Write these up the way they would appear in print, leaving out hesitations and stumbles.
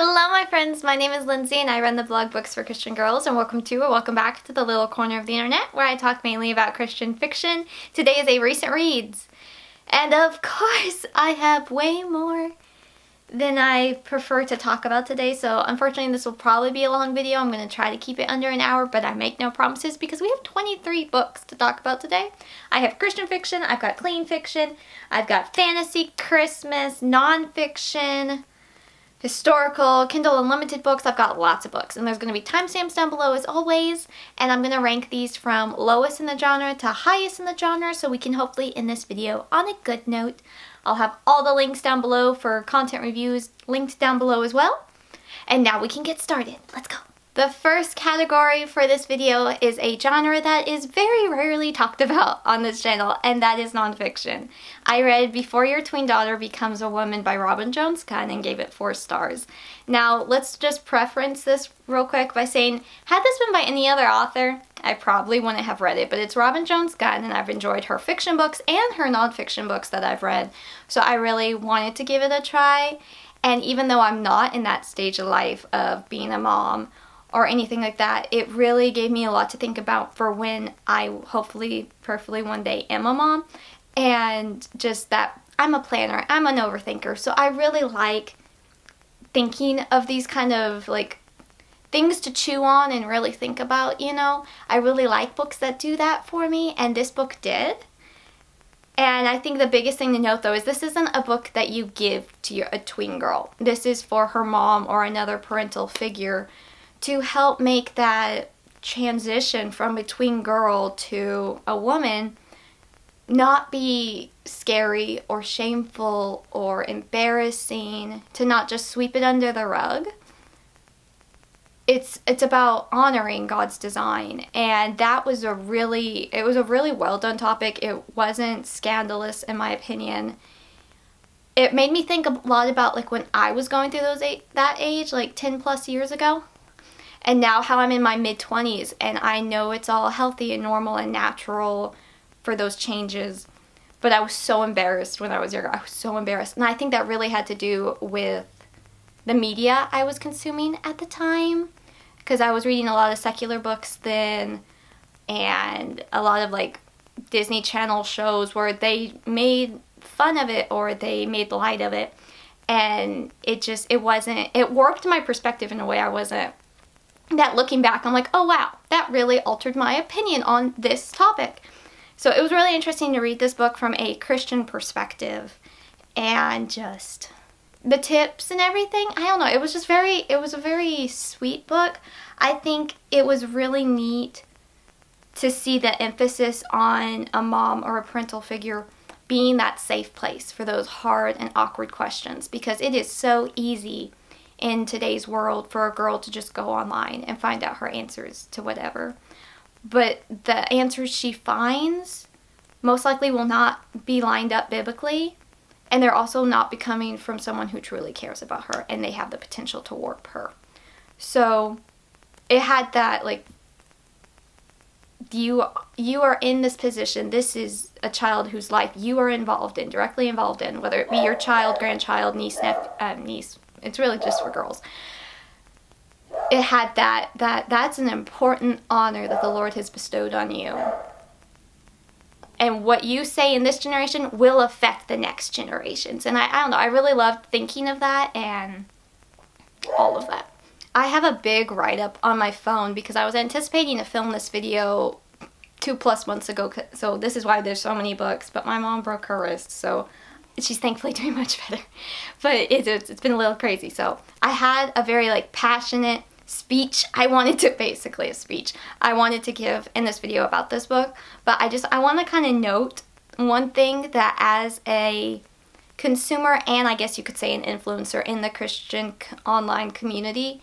Hello my friends, my name is Lindsay and I run the blog Books for Christian Girls, and welcome back to the little corner of the internet where I talk mainly about Christian fiction. Today is a recent reads. And of course I have way more than I prefer to talk about today, so unfortunately this will probably be a long video. I'm going to try to keep it under an hour, but I make no promises because we have 23 books to talk about today. I have Christian fiction, I've got clean fiction, I've got fantasy, Christmas, non-fiction, historical, Kindle Unlimited books. I've got lots of books, and there's going to be timestamps down below as always, and I'm going to rank these from lowest in the genre to highest in the genre so we can hopefully end this video on a good note. I'll have all the links down below for content reviews linked down below as well. And now we can get started. Let's go. The first category for this video is a genre that is very rarely talked about on this channel, and that is nonfiction. I read Before Your Tween Daughter Becomes a Woman by Robin Jones Gunn and gave it 4 stars. Now, let's just preference this real quick by saying, had this been by any other author, I probably wouldn't have read it, but it's Robin Jones Gunn, and I've enjoyed her fiction books and her nonfiction books that I've read, so I really wanted to give it a try. And even though I'm not in that stage of life of being a mom or anything like that, it really gave me a lot to think about for when I hopefully, prayerfully one day am a mom. And just that I'm a planner, I'm an overthinker, so I really like thinking of these kind of like things to chew on and really think about, you know. I really like books that do that for me, and this book did. And I think the biggest thing to note though is this isn't a book that you give to a tween girl. This is for her mom or another parental figure to help make that transition from a tween girl to a woman not be scary or shameful or embarrassing, to not just sweep it under the rug. It's about honoring God's design, and that was a really well done topic. It wasn't scandalous in my opinion. It made me think a lot about like when I was going through that age, like 10 plus years ago. And now how I'm in my mid-20s, and I know it's all healthy and normal and natural for those changes. But I was so embarrassed when I was younger. I was so embarrassed. And I think that really had to do with the media I was consuming at the time. Because I was reading a lot of secular books then, and a lot of like Disney Channel shows where they made fun of it or they made light of it. And it warped my perspective in a way I wasn't. That looking back, I'm like, oh wow, that really altered my opinion on this topic. So it was really interesting to read this book from a Christian perspective, and just the tips and everything. I don't know, it was a very sweet book. I think it was really neat to see the emphasis on a mom or a parental figure being that safe place for those hard and awkward questions, because it is so easy in today's world for a girl to just go online and find out her answers to whatever. But the answers she finds most likely will not be lined up biblically, and they're also not be coming from someone who truly cares about her, and they have the potential to warp her. So it had that, like, you are in this position. This is a child whose life you are directly involved in, whether it be your child, grandchild, niece. It's really just for girls. It had that's an important honor that the Lord has bestowed on you. And what you say in this generation will affect the next generations. And I don't know, I really loved thinking of that and all of that. I have a big write-up on my phone because I was anticipating to film this video 2+ months ago. So this is why there's so many books. But my mom broke her wrist, so she's thankfully doing much better. But it's been a little crazy. So I had a very like passionate speech. I wanted to give in this video about this book. But I want to kind of note one thing, that as a consumer, and I guess you could say an influencer in the Christian online community,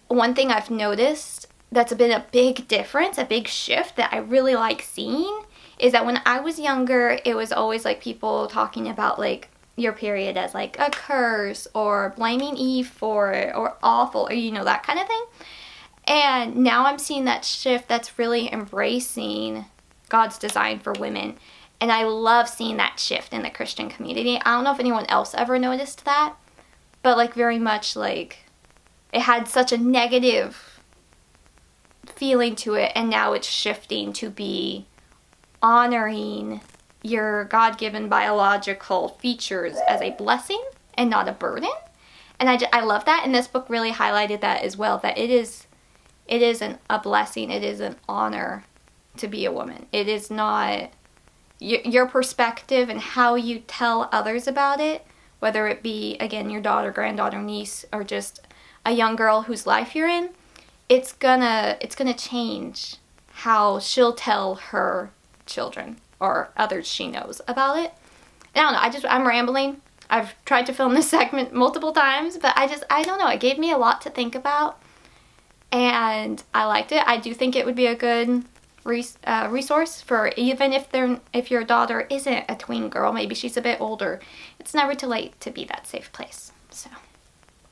one thing I've noticed that's been a big difference, a big shift that I really like seeing, is that when I was younger, it was always like people talking about like your period as like a curse, or blaming Eve for it, or awful, or you know, that kind of thing. And now I'm seeing that shift that's really embracing God's design for women. And I love seeing that shift in the Christian community. I don't know if anyone else ever noticed that, but like very much like it had such a negative feeling to it, and now it's shifting to be honoring your God-given biological features as a blessing and not a burden. And I love that, and this book really highlighted that as well, that it is a blessing, it is an honor to be a woman. It is not your perspective and how you tell others about it, whether it be, again, your daughter, granddaughter, niece, or just a young girl whose life you're in, it's gonna change how she'll tell her children or others she knows about it. And I don't know, I'm rambling. I've tried to film this segment multiple times, but I don't know, it gave me a lot to think about, and I liked it. I do think it would be a good resource for even if your daughter isn't a tween girl, maybe she's a bit older. It's never too late to be that safe place. So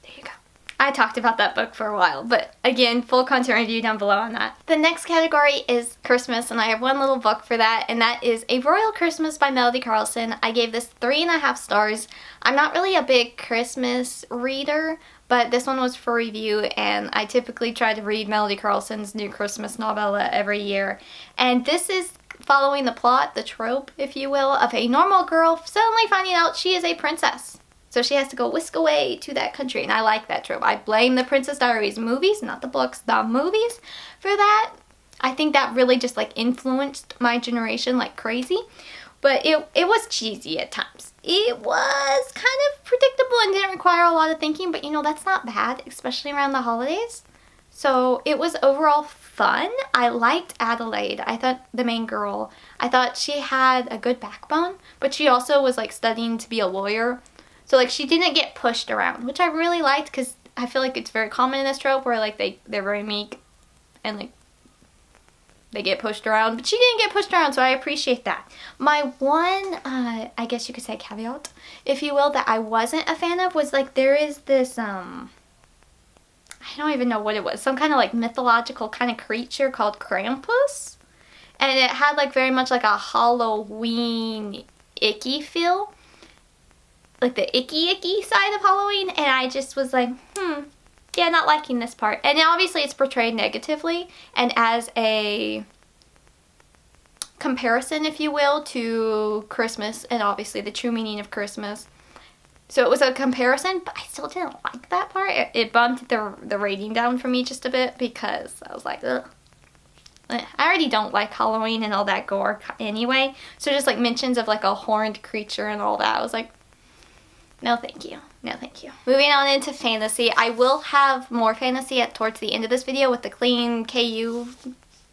there you go. I talked about that book for a while, but again, full content review down below on that. The next category is Christmas, and I have one little book for that, and that is A Royal Christmas by Melody Carlson. I gave this 3.5 stars. I'm not really a big Christmas reader, but this one was for review, and I typically try to read Melody Carlson's new Christmas novella every year. And this is following the plot, the trope, if you will, of a normal girl suddenly finding out she is a princess. So she has to go whisk away to that country, and I like that trope. I blame the Princess Diaries movies, not the books, the movies, for that. I think that really just like influenced my generation like crazy. But it was cheesy at times. It was kind of predictable and didn't require a lot of thinking, but you know, that's not bad, especially around the holidays. So it was overall fun. I liked Adelaide. I thought the main girl, I thought she had a good backbone, but she also was like studying to be a lawyer. So like she didn't get pushed around, which I really liked, because I feel like it's very common in this trope where like they're very meek and like they get pushed around, but she didn't get pushed around, so I appreciate that. My one, I guess you could say caveat, if you will, that I wasn't a fan of was like there is this, I don't even know what it was, some kind of like mythological kind of creature called Krampus, and it had like very much like a Halloween icky feel, like the icky side of Halloween, and I just was like, yeah, not liking this part. And obviously it's portrayed negatively and as a comparison, if you will, to Christmas and obviously the true meaning of Christmas. So it was a comparison, but I still didn't like that part. It bumped the rating down for me just a bit because I was like, ugh. I already don't like Halloween and all that gore anyway. So just like mentions of like a horned creature and all that, I was like, no thank you. No thank you. Moving on into fantasy. I will have more fantasy towards the end of this video with the clean KU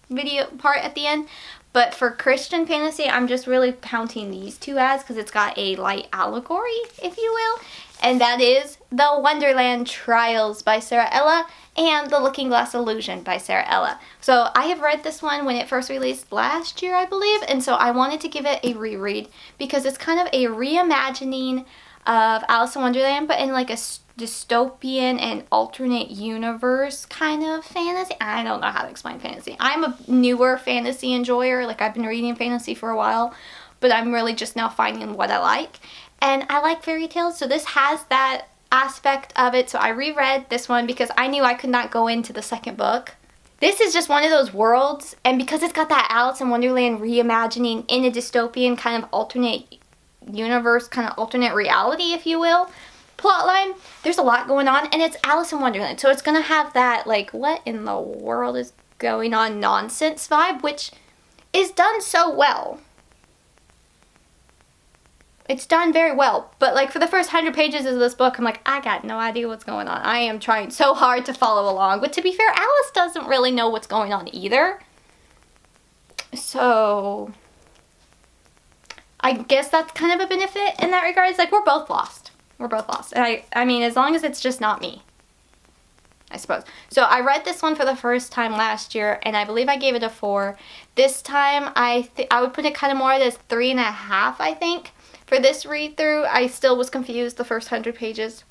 video part at the end. But for Christian fantasy, I'm just really counting these two as, because it's got a light allegory, if you will. And that is The Wonderland Trials by Sara Ella and The Looking Glass Illusion by Sara Ella. So I have read this one when it first released last year, I believe. And so I wanted to give it a reread because it's kind of a reimagining of Alice in Wonderland, but in like a dystopian and alternate universe kind of fantasy. I don't know how to explain fantasy. I'm a newer fantasy enjoyer. Like I've been reading fantasy for a while, but I'm really just now finding what I like. And I like fairy tales, so this has that aspect of it. So I reread this one because I knew I could not go into the second book. This is just one of those worlds, and because it's got that Alice in Wonderland reimagining in a dystopian kind of alternate universe, kind of alternate reality, if you will, plotline, there's a lot going on, and it's Alice in Wonderland, so it's gonna have that like what in the world is going on nonsense vibe, which is done so well. It's done very well, but like for the first 100 pages of this book, I'm like, I got no idea what's going on. I am trying so hard to follow along, but to be fair, Alice doesn't really know what's going on either, so I guess that's kind of a benefit in that regard. It's like we're both lost. We're both lost. And I mean, as long as it's just not me, I suppose. So I read this one for the first time last year, and I believe I gave it a 4. This time, I would put it kind of more as 3.5, I think. For this read through, I still was confused the first 100 pages.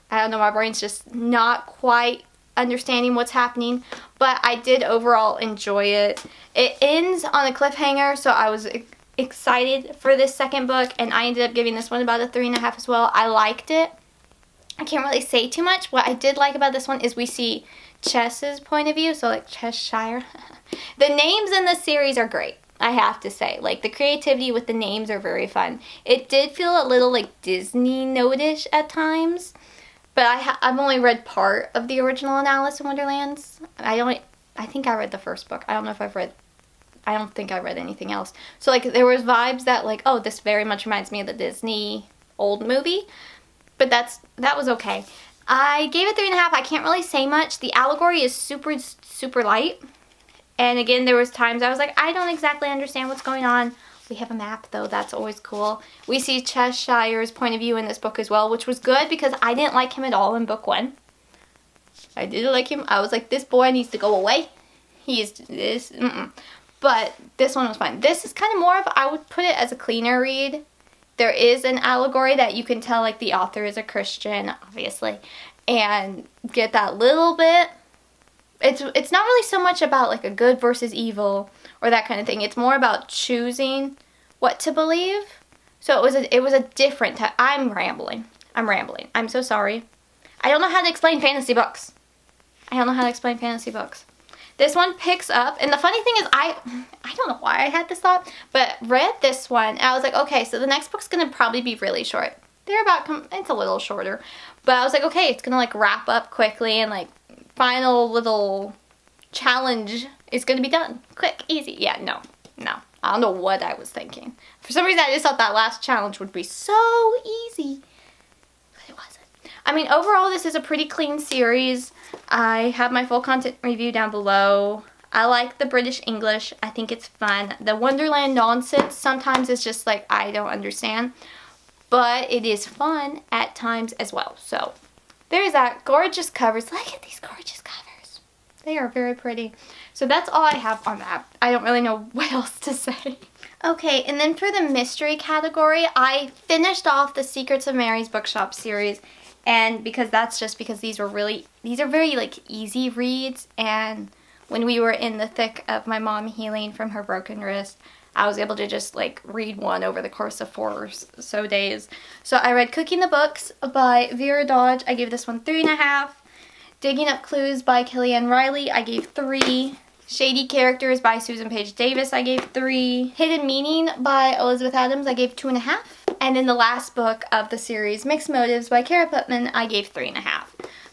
I don't know, my brain's just not quite understanding what's happening, but I did overall enjoy it. It ends on a cliffhanger, so I was excited for this second book, and I ended up giving this one about a 3.5 as well. I liked it. I can't really say too much. What I did like about this one is we see Chess's point of view, so like Cheshire. The names in the series are great, I have to say. Like, the creativity with the names are very fun. It did feel a little like Disney note-ish at times, but I've only read part of the original Alice in Wonderlands. I think I read the first book. I don't think I read anything else. So like, there was vibes that like, oh, this very much reminds me of the Disney old movie, but that was okay. I gave it 3.5. I can't really say much. The allegory is super, super light. And again, there was times I was like, I don't exactly understand what's going on. We have a map, though. That's always cool. We see Cheshire's point of view in this book as well, which was good because I didn't like him at all in book 1. I didn't like him. I was like, this boy needs to go away. He is this. But this one was fine. This is kind of more of, I would put it as a cleaner read. There is an allegory that you can tell, like, the author is a Christian, obviously, and get that little bit. It's not really so much about, like, a good versus evil or that kind of thing. It's more about choosing what to believe. So it was a different type. I'm rambling. I'm so sorry. I don't know how to explain fantasy books. This one picks up, and the funny thing is I don't know why I had this thought, but read this one, and I was like, okay, so the next book's going to probably be really short. It's a little shorter, but I was like, okay, it's going to like wrap up quickly, and like final little challenge is going to be done. Quick, easy. Yeah, no. I don't know what I was thinking. For some reason, I just thought that last challenge would be so easy, but it wasn't. I mean, overall, this is a pretty clean series. I have my full content review down below. I like the British English. I think it's fun. The Wonderland nonsense sometimes is just like, I don't understand. But it is fun at times as well. So, there's that. Gorgeous covers. Look at these gorgeous covers. They are very pretty. So that's all I have on that. I don't really know what else to say. Okay, and then for the mystery category, I finished off the Secrets of Mary's Bookshop series. And because these are very like easy reads, and when we were in the thick of my mom healing from her broken wrist, I was able to just like read one over the course of 4 or so days. So I read Cooking the Books by Vera Dodge. I gave this one 3.5. Digging Up Clues by Kellyanne Riley, I gave 3. Shady Characters by Susan Page Davis, I gave 3. Hidden Meaning by Elizabeth Adams, I gave 2.5. And then the last book of the series, Mixed Motives by Kara Putman, I gave 3.5.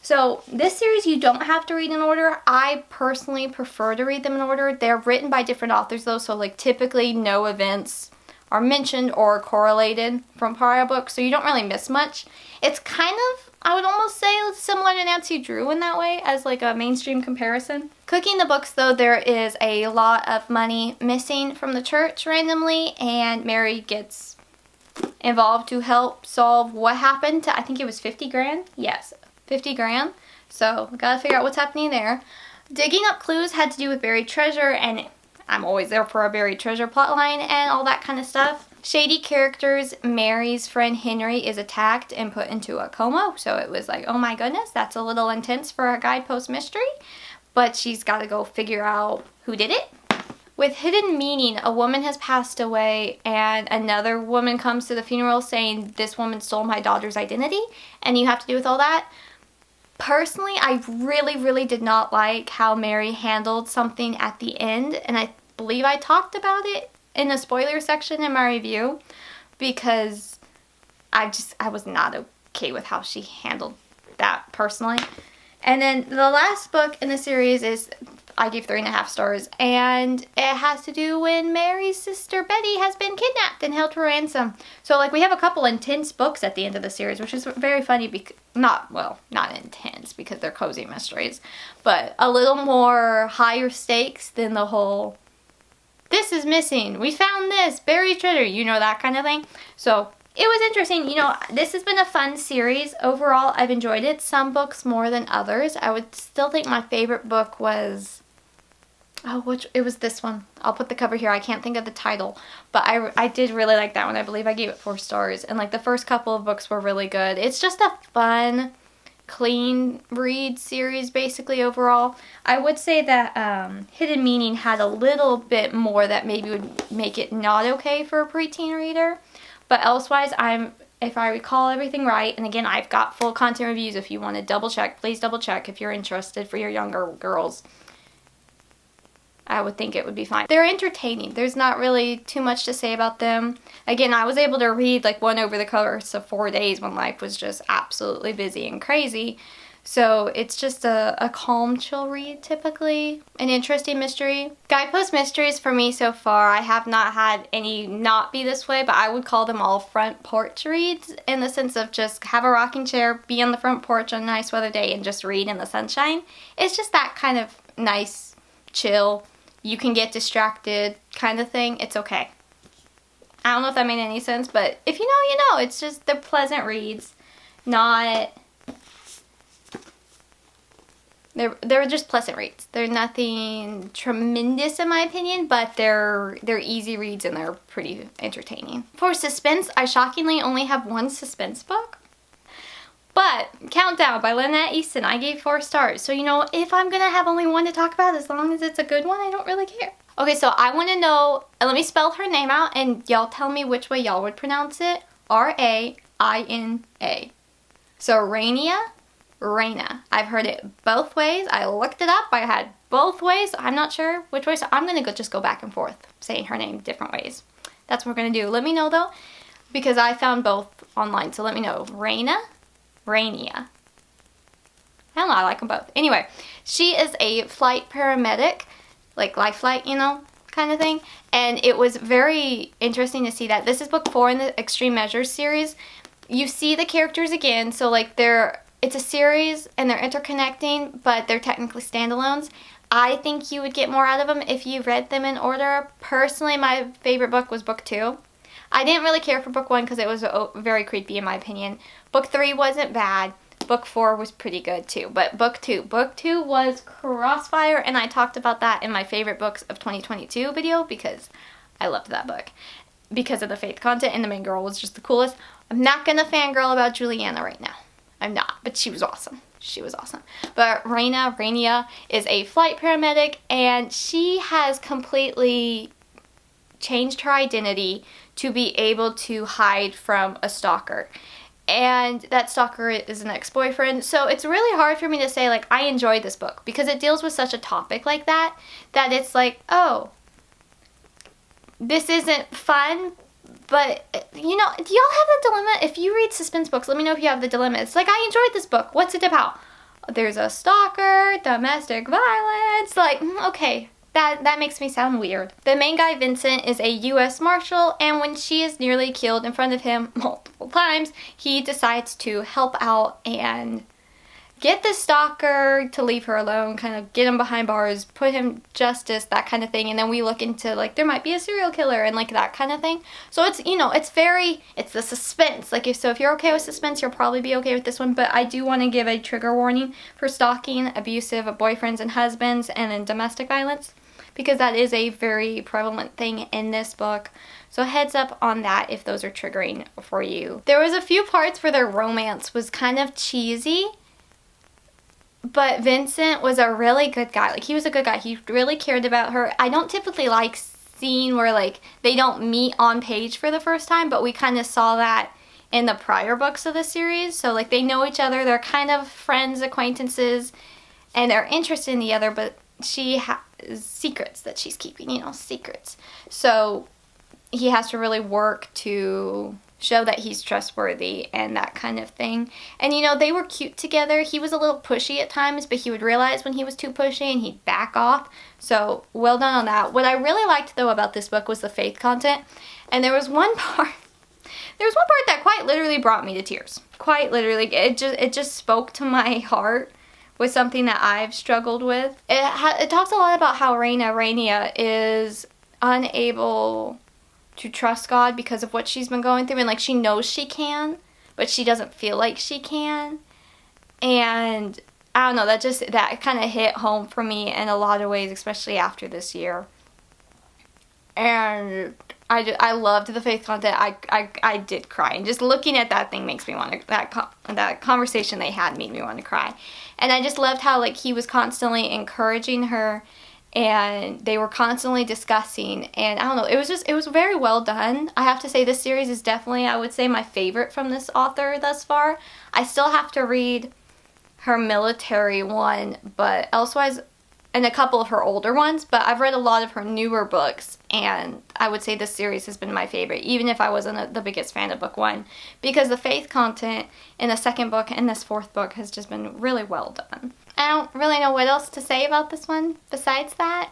So this series you don't have to read in order. I personally prefer to read them in order. They're written by different authors though, so like typically no events are mentioned or correlated from prior books, so you don't really miss much. It's kind of, I would almost say, similar to Nancy Drew in that way as like a mainstream comparison. Cooking the Books though, there is a lot of money missing from the church randomly, and Mary gets involved to help solve what happened to, I think it was 50 grand? Yes, 50 grand. So, we gotta figure out what's happening there. Digging Up Clues had to do with buried treasure, and I'm always there for a buried treasure plotline and all that kind of stuff. Shady Characters, Mary's friend Henry is attacked and put into a coma, so it was like, oh my goodness, that's a little intense for a guidepost mystery, but she's gotta go figure out who did it. With Hidden Meaning, a woman has passed away and another woman comes to the funeral saying, this woman stole my daughter's identity, and you have to do with all that. Personally, I really did not like how Mary handled something at the end, and I believe I talked about it in the spoiler section in my review, because I was not okay with how she handled that personally. And then the last book in the series is, I gave 3.5 stars, and it has to do when Mary's sister Betty has been kidnapped and held for ransom. So like, we have a couple intense books at the end of the series, which is very funny, not intense because they're cozy mysteries, but a little more higher stakes than the whole, this is missing, we found this, buried treasure, you know, that kind of thing. So it was interesting. You know, this has been a fun series. Overall, I've enjoyed it. Some books more than others. I would still think my favorite book was, it was this one. I'll put the cover here. I can't think of the title, but I did really like that one. I believe I gave it 4 stars, and like the first couple of books were really good. It's just a fun, clean read series basically overall. I would say that Hidden Meaning had a little bit more that maybe would make it not okay for a preteen reader. But elsewise, I'm if I recall everything right, and again, I've got full content reviews if you want to double check, please double check if you're interested for your younger girls. I would think it would be fine. They're entertaining. There's not really too much to say about them. Again, I was able to read like one over the course of 4 days when life was just absolutely busy and crazy. So it's just a calm, chill read typically. An interesting mystery. Guidepost mysteries for me so far, I have not had any not be this way, but I would call them all front porch reads in the sense of just have a rocking chair, be on the front porch on a nice weather day and just read in the sunshine. It's just that kind of nice, chill, you can get distracted kind of thing. It's okay. I don't know if that made any sense, but if you know, you know. It's just, they're pleasant reads. Not... They're just pleasant reads. They're nothing tremendous in my opinion, but they're easy reads and they're pretty entertaining. For suspense, I shockingly only have one suspense book. But Countdown by Lynette Eason, I gave 4 stars. So, you know, if I'm going to have only one to talk about, as long as it's a good one, I don't really care. Okay, so I want to know, let me spell her name out and y'all tell me which way y'all would pronounce it. R-A-I-N-A. So Raina. I've heard it both ways. I looked it up. I had both ways. I'm not sure which way. So I'm going to just go back and forth saying her name different ways. That's what we're going to do. Let me know though, because I found both online. So let me know. Rainia. I don't know. I like them both. Anyway, she is a flight paramedic, like life flight, you know, kind of thing. And it was very interesting to see that. This is book 4 in the Extreme Measures series. You see the characters again. So like it's a series and they're interconnecting, but they're technically standalones. I think you would get more out of them if you read them in order. Personally, my favorite book was book 2. I didn't really care for book 1 because it was very creepy in my opinion. Book 3 wasn't bad. Book 4 was pretty good too. But book 2 was Crossfire, and I talked about that in my favorite books of 2022 video because I loved that book. Because of the faith content, and the main girl was just the coolest. I'm not gonna fangirl about Juliana right now. I'm not, but she was awesome. She was awesome. But Raina is a flight paramedic, and she has completely changed her identity to be able to hide from a stalker. And that stalker is an ex-boyfriend. So it's really hard for me to say, like, I enjoyed this book because it deals with such a topic like that it's like, oh, this isn't fun. But, you know, do y'all have the dilemma? If you read suspense books, let me know if you have the dilemma. It's like, I enjoyed this book. What's it about? There's a stalker, domestic violence. Like, okay, that makes me sound weird. The main guy, Vincent, is a U.S. Marshal, and when she is nearly killed in front of him multiple times, he decides to help out and get the stalker to leave her alone, kind of get him behind bars, put him justice, that kind of thing. And then we look into, like, there might be a serial killer and, like, that kind of thing. So it's, you know, it's the suspense. Like, if you're okay with suspense, you'll probably be okay with this one. But I do want to give a trigger warning for stalking, abusive boyfriends and husbands, and then domestic violence, because that is a very prevalent thing in this book. So heads up on that if those are triggering for you. There was a few parts where their romance was kind of cheesy, but Vincent was a really good guy. Like, he was a good guy. He really cared about her. I don't typically like seeing where, like, they don't meet on page for the first time, but we kind of saw that in the prior books of the series. So, like, they know each other. They're kind of friends, acquaintances, and they're interested in the other, but she has secrets that she's keeping, you know, secrets. So he has to really work to show that he's trustworthy and that kind of thing. And, you know, they were cute together. He was a little pushy at times, but he would realize when he was too pushy and he'd back off. So well done on that. What I really liked, though, about this book was the faith content. And there was one part that quite literally brought me to tears. Quite literally. It just spoke to my heart with something that I've struggled with. It talks a lot about how Raina is unable to trust God because of what she's been going through, and like she knows she can, but she doesn't feel like she can. And I don't know, that kind of hit home for me in a lot of ways, especially after this year. And I loved the faith content. I did cry, and just looking at that thing makes me want to, that conversation they had made me want to cry. And I just loved how, like, he was constantly encouraging her and they were constantly discussing, and I don't know, it was very well done. I have to say this series is definitely, I would say, my favorite from this author thus far. I still have to read her military one, but elsewise, and a couple of her older ones, but I've read a lot of her newer books, and I would say this series has been my favorite, even if I wasn't the biggest fan of book one, because the faith content in the second book and this fourth book has just been really well done. I don't really know what else to say about this one besides that.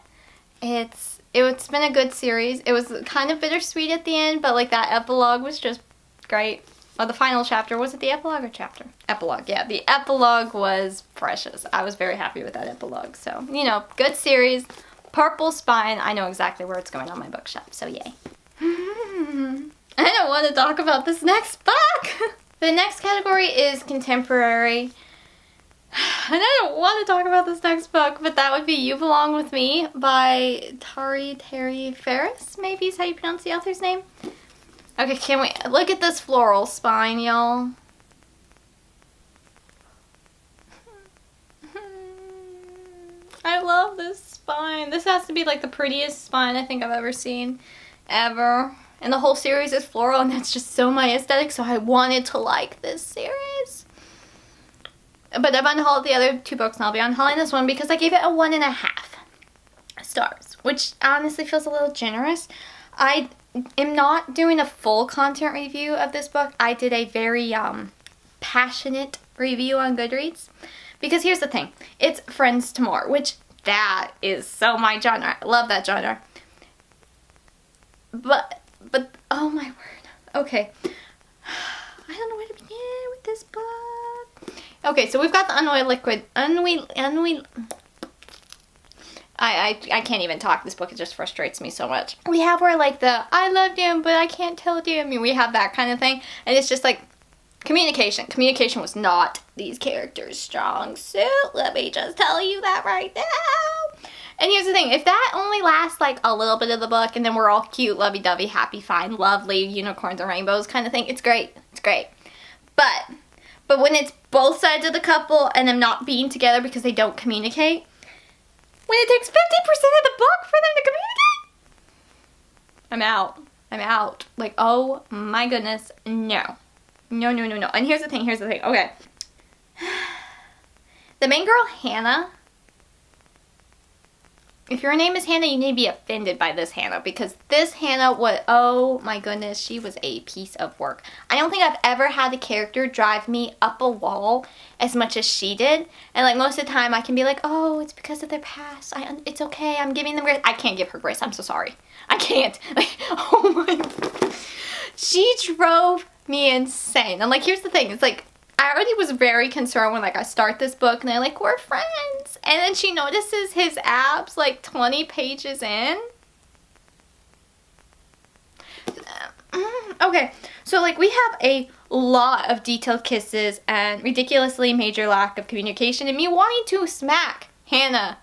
It's been a good series. It was kind of bittersweet at the end, but like that epilogue was just great. Well, the final chapter, was it the epilogue or chapter? Epilogue, yeah. The epilogue was precious. I was very happy with that epilogue. So, you know, good series. Purple Spine. I know exactly where it's going on my bookshelf, so yay. I don't want to talk about this next book. The next category is contemporary. And I don't want to talk about this next book, but that would be You Belong With Me by Tari Faris, maybe is how you pronounce the author's name. Okay, can we look at this floral spine, y'all? I love this spine. This has to be like the prettiest spine I think I've ever seen, ever. And the whole series is floral, and that's just so my aesthetic, so I wanted to like this series. But I've unhauled the other two books, and I'll be unhauling this one because I gave it a 1.5 stars, which honestly feels a little generous. I am not doing a full content review of this book. I did a very passionate review on Goodreads, because here's the thing. It's Friends to More, which that is so my genre. I love that genre. But oh my word. Okay. I don't know where to begin with this book. Okay, so we've got the Unoiled Liquid. I can't even talk. This book, it just frustrates me so much. We have where like the I loved him, but I can't tell you. I mean, we have that kind of thing. And it's just like communication. Communication was not these characters' strong suit. Let me just tell you that right now. And here's the thing. If that only lasts like a little bit of the book and then we're all cute, lovey-dovey, happy, fine, lovely, unicorns and rainbows kind of thing, it's great. It's great. But when it's both sides of the couple and them not being together because they don't communicate, when it takes 50% of the book for them to communicate, I'm out. I'm out. Like, oh my goodness, no. No, no, no, no. And here's the thing, okay. The main girl, Hannah, if your name is Hannah, you need to be offended by this Hannah, because this Hannah was, oh my goodness, she was a piece of work. I don't think I've ever had a character drive me up a wall as much as she did. And like most of the time I can be like, oh, it's because of their past. It's okay, I'm giving them grace. I can't give her grace, I'm so sorry. I can't. Like, oh my God. She drove me insane. And like, here's the thing, it's like, I already was very concerned when like I start this book and they're like, we're friends. And then she notices his abs like 20 pages in. Okay, so like we have a lot of detailed kisses and ridiculously major lack of communication and me wanting to smack Hannah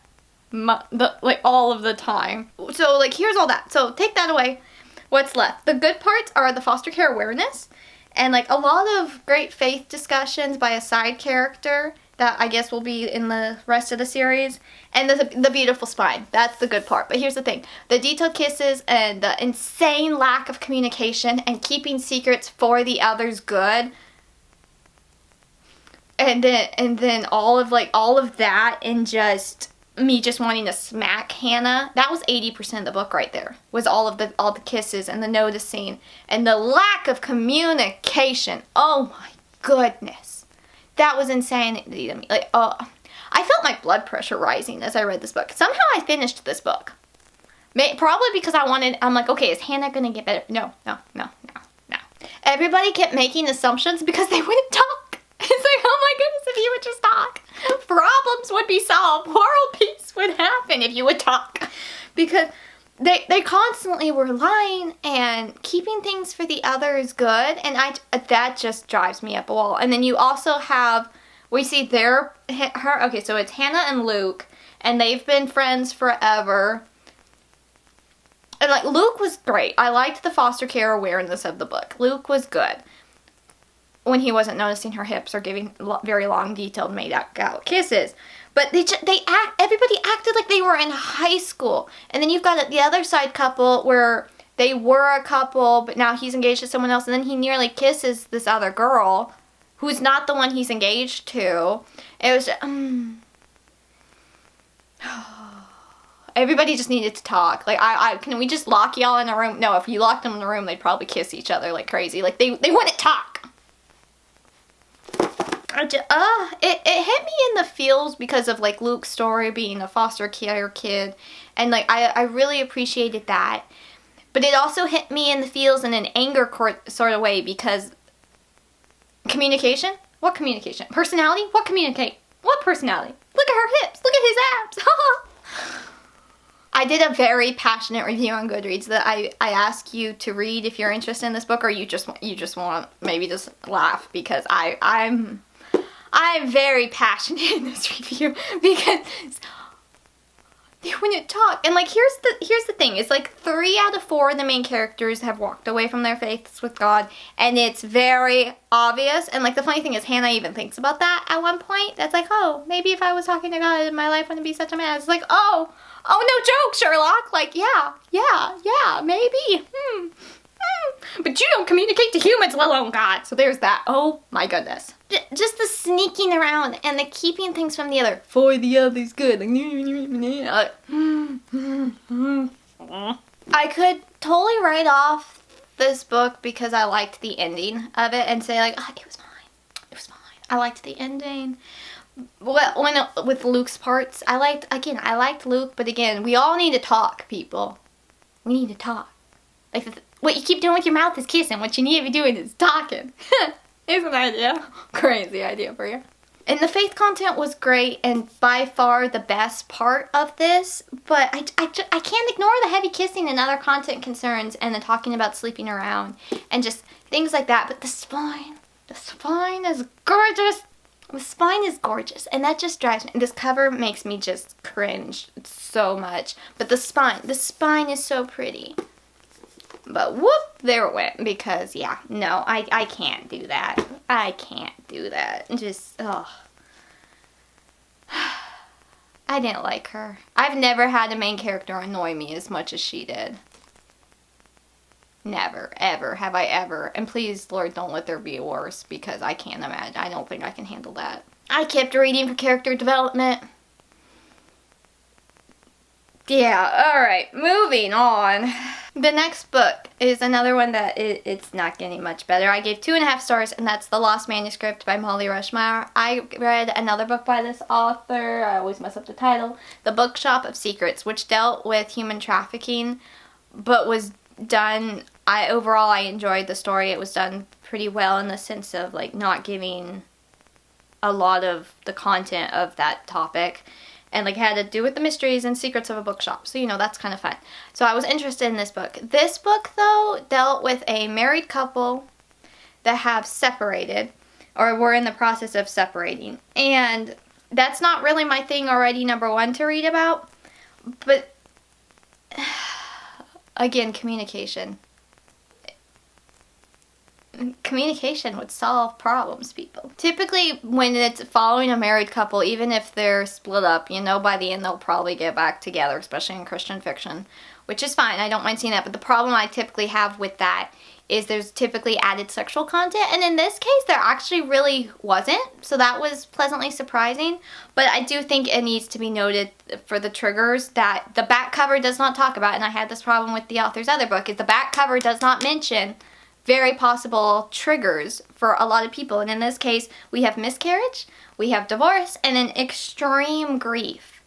like all of the time. So like here's all that. So take that away. What's left? The good parts are the foster care awareness. And like a lot of great faith discussions by a side character that I guess will be in the rest of the series. And the beautiful spine. That's the good part. But here's the thing. The detailed kisses and the insane lack of communication and keeping secrets for the other's good. And then all of that and just me just wanting to smack Hannah. That was 80% of the book right there. Was all the kisses and the noticing and the lack of communication. Oh my goodness. That was insanity to me. Like, oh, I felt my blood pressure rising as I read this book. Somehow I finished this book. Probably because I'm like, okay, is Hannah gonna get better? No. Everybody kept making assumptions because they wouldn't talk. It's like, oh my goodness, if you would just talk, problems would be solved. World peace would happen if you would talk. Because they constantly were lying and keeping things for the others good. And that just drives me up a wall. And then you also have, we see okay, so it's Hannah and Luke. And they've been friends forever. And like, Luke was great. I liked the foster care awareness of the book. Luke was good. when he wasn't noticing her hips or giving very long, detailed, made-out kisses. But everybody acted like they were in high school. And then you've got the other side couple where they were a couple, but now he's engaged to someone else, and then he nearly kisses this other girl who's not the one he's engaged to. It was everybody just needed to talk. Like, can we just lock y'all in a room? No, if you locked them in a room, they'd probably kiss each other like crazy. Like, they wouldn't talk. It hit me in the feels because of, like, Luke's story being a foster care kid. And, like, I really appreciated that. But it also hit me in the feels in an anger sort of way because communication? What communication? Personality? What communicate? What personality? Look at her hips. Look at his abs. I did a very passionate review on Goodreads that I ask you to read if you're interested in this book, or you just want maybe just laugh, because I'm very passionate in this review because they wouldn't talk. And, like, here's the thing. It's like 3 out of 4 of the main characters have walked away from their faiths with God, and it's very obvious. And, like, the funny thing is Hannah even thinks about that at one point. That's like, oh, maybe if I was talking to God, my life wouldn't be such a mess. It's like, oh, no joke, Sherlock. Like, yeah, maybe. But you don't communicate to humans, let alone God. So there's that. Oh my goodness. Just the sneaking around and the keeping things from the other. For the other's good. I could totally write off this book because I liked the ending of it and say, like, oh, it was fine. It was fine. I liked the ending. Well, with Luke's parts, I liked Luke, but again, we all need to talk, people. We need to talk. Like, what you keep doing with your mouth is kissing. What you need to be doing is talking. Here's an idea. Crazy idea for you. And the faith content was great and by far the best part of this, but I can't ignore the heavy kissing and other content concerns and the talking about sleeping around and just things like that. But the spine is gorgeous. The spine is gorgeous, and that just drives me. This cover makes me just cringe so much. But the spine is so pretty. But whoop, there it went, because, yeah, no, I can't do that. I can't do that. Just, ugh. I didn't like her. I've never had a main character annoy me as much as she did. Never, ever, have I ever. And please, Lord, don't let there be a worse, because I can't imagine. I don't think I can handle that. I kept reading for character development. Yeah, alright, moving on. The next book is another one that it's not getting much better. I gave 2.5 stars, and that's The Lost Manuscript by Mollie Rushmeyer. I read another book by this author, I always mess up the title, The Bookshop of Secrets, which dealt with human trafficking, but was done, overall I enjoyed the story. It was done pretty well in the sense of, like, not giving a lot of the content of that topic. And, like, had to do with the mysteries and secrets of a bookshop. So, you know, that's kind of fun. So I was interested in this book. This book, though, dealt with a married couple that have separated, or were in the process of separating. And that's not really my thing already, number one, to read about. But, again, communication. Communication would solve problems, people. Typically, when it's following a married couple, even if they're split up, you know, by the end they'll probably get back together, especially in Christian fiction, which is fine. I don't mind seeing that. But the problem I typically have with that is there's typically added sexual content, and in this case, there actually really wasn't. So that was pleasantly surprising. But I do think it needs to be noted for the triggers that the back cover does not talk about, and I had this problem with the author's other book, is the back cover does not mention very possible triggers for a lot of people. And in this case, we have miscarriage, we have divorce, and then extreme grief.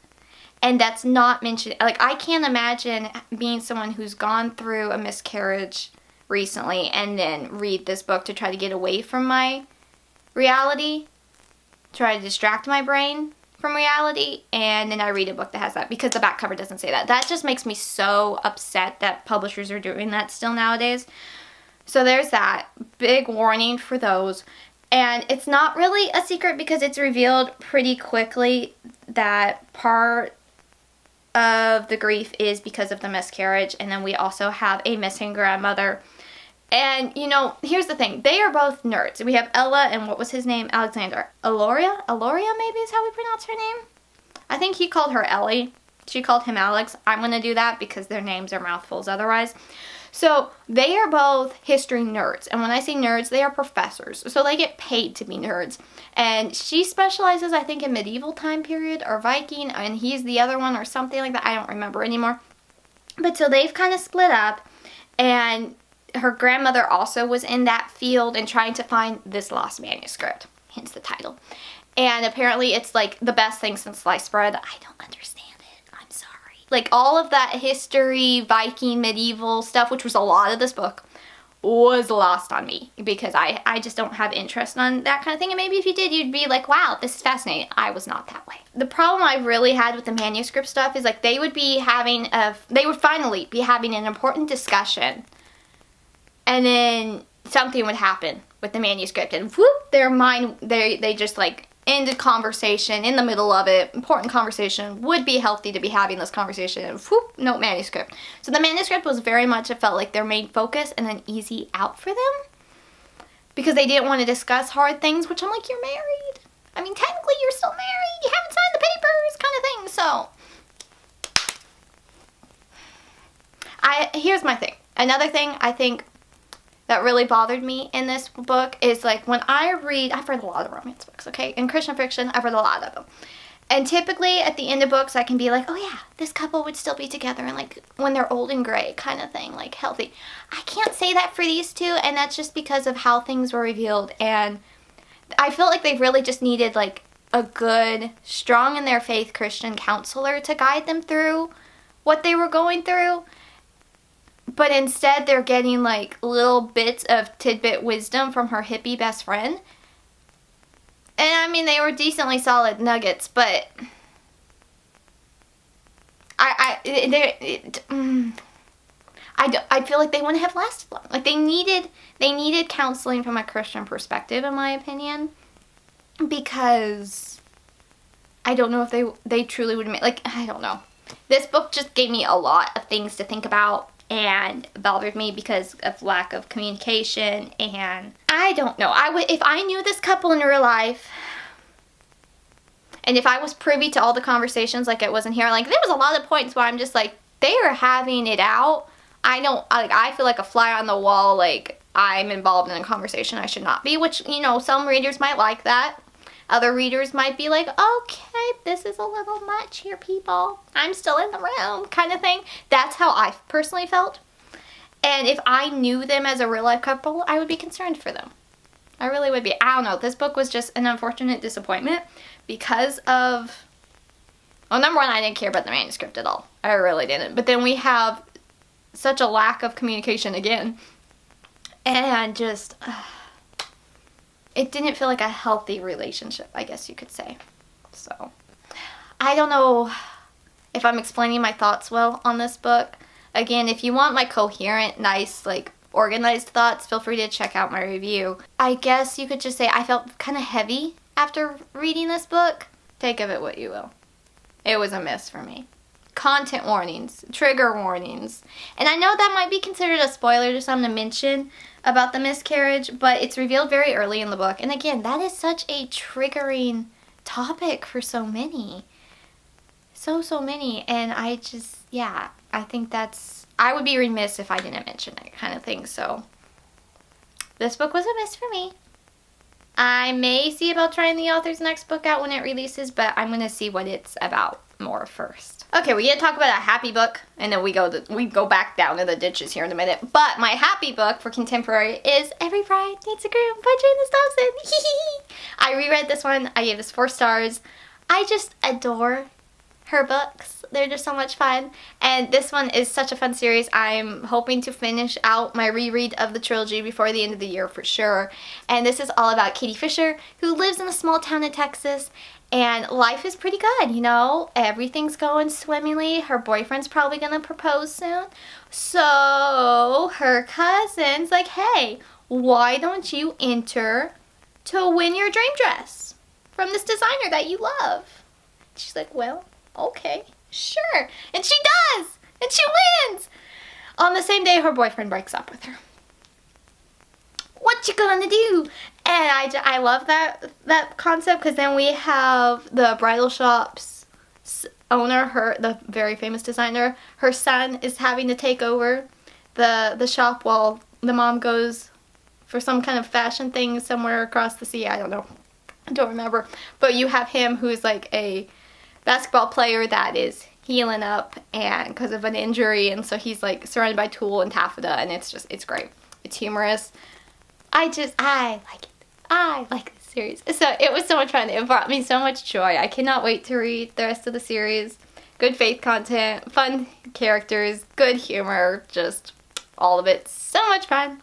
And that's not mentioned. Like, I can't imagine being someone who's gone through a miscarriage recently and then read this book to try to get away from my reality, try to distract my brain from reality, and then I read a book that has that, because the back cover doesn't say that. That just makes me so upset that publishers are doing that still nowadays. So there's that. Big warning for those. And it's not really a secret because it's revealed pretty quickly that part of the grief is because of the miscarriage. And then we also have a missing grandmother. And, you know, here's the thing. They are both nerds. We have Ella and what was his name? Alexander. Aloria? Aloria maybe is how we pronounce her name? I think he called her Ellie. She called him Alex. I'm going to do that because their names are mouthfuls otherwise. So they are both history nerds. And when I say nerds, they are professors. So they get paid to be nerds. And she specializes, I think, in medieval time period or Viking. And he's the other one or something like that. I don't remember anymore. But so they've kind of split up. And her grandmother also was in that field and trying to find this lost manuscript. Hence the title. And apparently it's like the best thing since sliced bread. I don't understand it. I'm sorry. Like all of that history, Viking, medieval stuff, which was a lot of this book, was lost on me. Because I just don't have interest on that kind of thing. And maybe if you did, you'd be like, wow, this is fascinating. I was not that way. The problem I really had with the manuscript stuff is like they would finally be having an important discussion. And then something would happen with the manuscript and whoop, their mind, they just like ended conversation in the middle of it. Important conversation. Would be healthy to be having this conversation and whoop, no manuscript. So the manuscript was very much, it felt like their main focus and an easy out for them. Because they didn't want to discuss hard things, which I'm like, you're married. I mean, technically you're still married. You haven't signed the papers kind of thing. So, here's my thing. Another thing I think that really bothered me in this book is like when I've read a lot of romance books, okay? In Christian fiction, I've read a lot of them. And typically at the end of books, I can be like, oh yeah, this couple would still be together and like when they're old and gray kind of thing, like healthy. I can't say that for these two, and that's just because of how things were revealed. And I feel like they really just needed like a good, strong in their faith Christian counselor to guide them through what they were going through. But instead, they're getting, like, little bits of tidbit wisdom from her hippie best friend. And, I mean, they were decently solid nuggets, but I feel like they wouldn't have lasted long. Like, they needed counseling from a Christian perspective, in my opinion. Because I don't know if they truly would make, like, I don't know. This book just gave me a lot of things to think about. And bothered me because of lack of communication, and I don't know. If I knew this couple in real life, and if I was privy to all the conversations like it wasn't here, like there was a lot of points where I'm just like, they are having it out. I feel like a fly on the wall, like I'm involved in a conversation I should not be, which, you know, some readers might like that. Other readers might be like, okay, this is a little much here, people. I'm still in the room, kind of thing. That's how I personally felt. And if I knew them as a real-life couple, I would be concerned for them. I really would be. I don't know. This book was just an unfortunate disappointment because of... Well, number one, I didn't care about the manuscript at all. I really didn't. But then we have such a lack of communication again. And just... it didn't feel like a healthy relationship, I guess you could say. So, I don't know if I'm explaining my thoughts well on this book. Again, if you want my coherent, nice, like, organized thoughts, feel free to check out my review. I guess you could just say I felt kind of heavy after reading this book. Take of it what you will. It was a miss for me. Content warnings, trigger warnings. And I know that might be considered a spoiler to some to mention about the miscarriage, but it's revealed very early in the book. And again, that is such a triggering topic for so many. So many. And I just, yeah, I think I would be remiss if I didn't mention it kind of thing. So this book was a miss for me. I may see about trying the author's next book out when it releases, but I'm going to see what it's about more first. Okay, we gotta talk about a happy book, and then we go back down to the ditches here in a minute. But my happy book for contemporary is Every Bride Needs a Groom by Janice Thompson. I reread this one. I gave this 4 stars. I just adore her books. They're just so much fun. And this one is such a fun series. I'm hoping to finish out my reread of the trilogy before the end of the year for sure. And this is all about Katie Fisher, who lives in a small town in Texas. And life is pretty good, you know. Everything's going swimmingly. Her boyfriend's probably going to propose soon. So her cousin's like, hey, why don't you enter to win your dream dress from this designer that you love? She's like, well, okay, sure. And she does. And she wins. On the same day, her boyfriend breaks up with her. what you gonna do? And I love that concept, because then we have the bridal shop's owner, the very famous designer, her son is having to take over the shop while the mom goes for some kind of fashion thing somewhere across the sea. I don't know. I don't remember. But you have him who's like a basketball player that is healing up and because of an injury, and so he's like surrounded by tulle and taffeta, and it's great. It's humorous. I like it. I like this series. So it was so much fun. It brought me so much joy. I cannot wait to read the rest of the series. Good faith content, fun characters, good humor, just all of it. So much fun.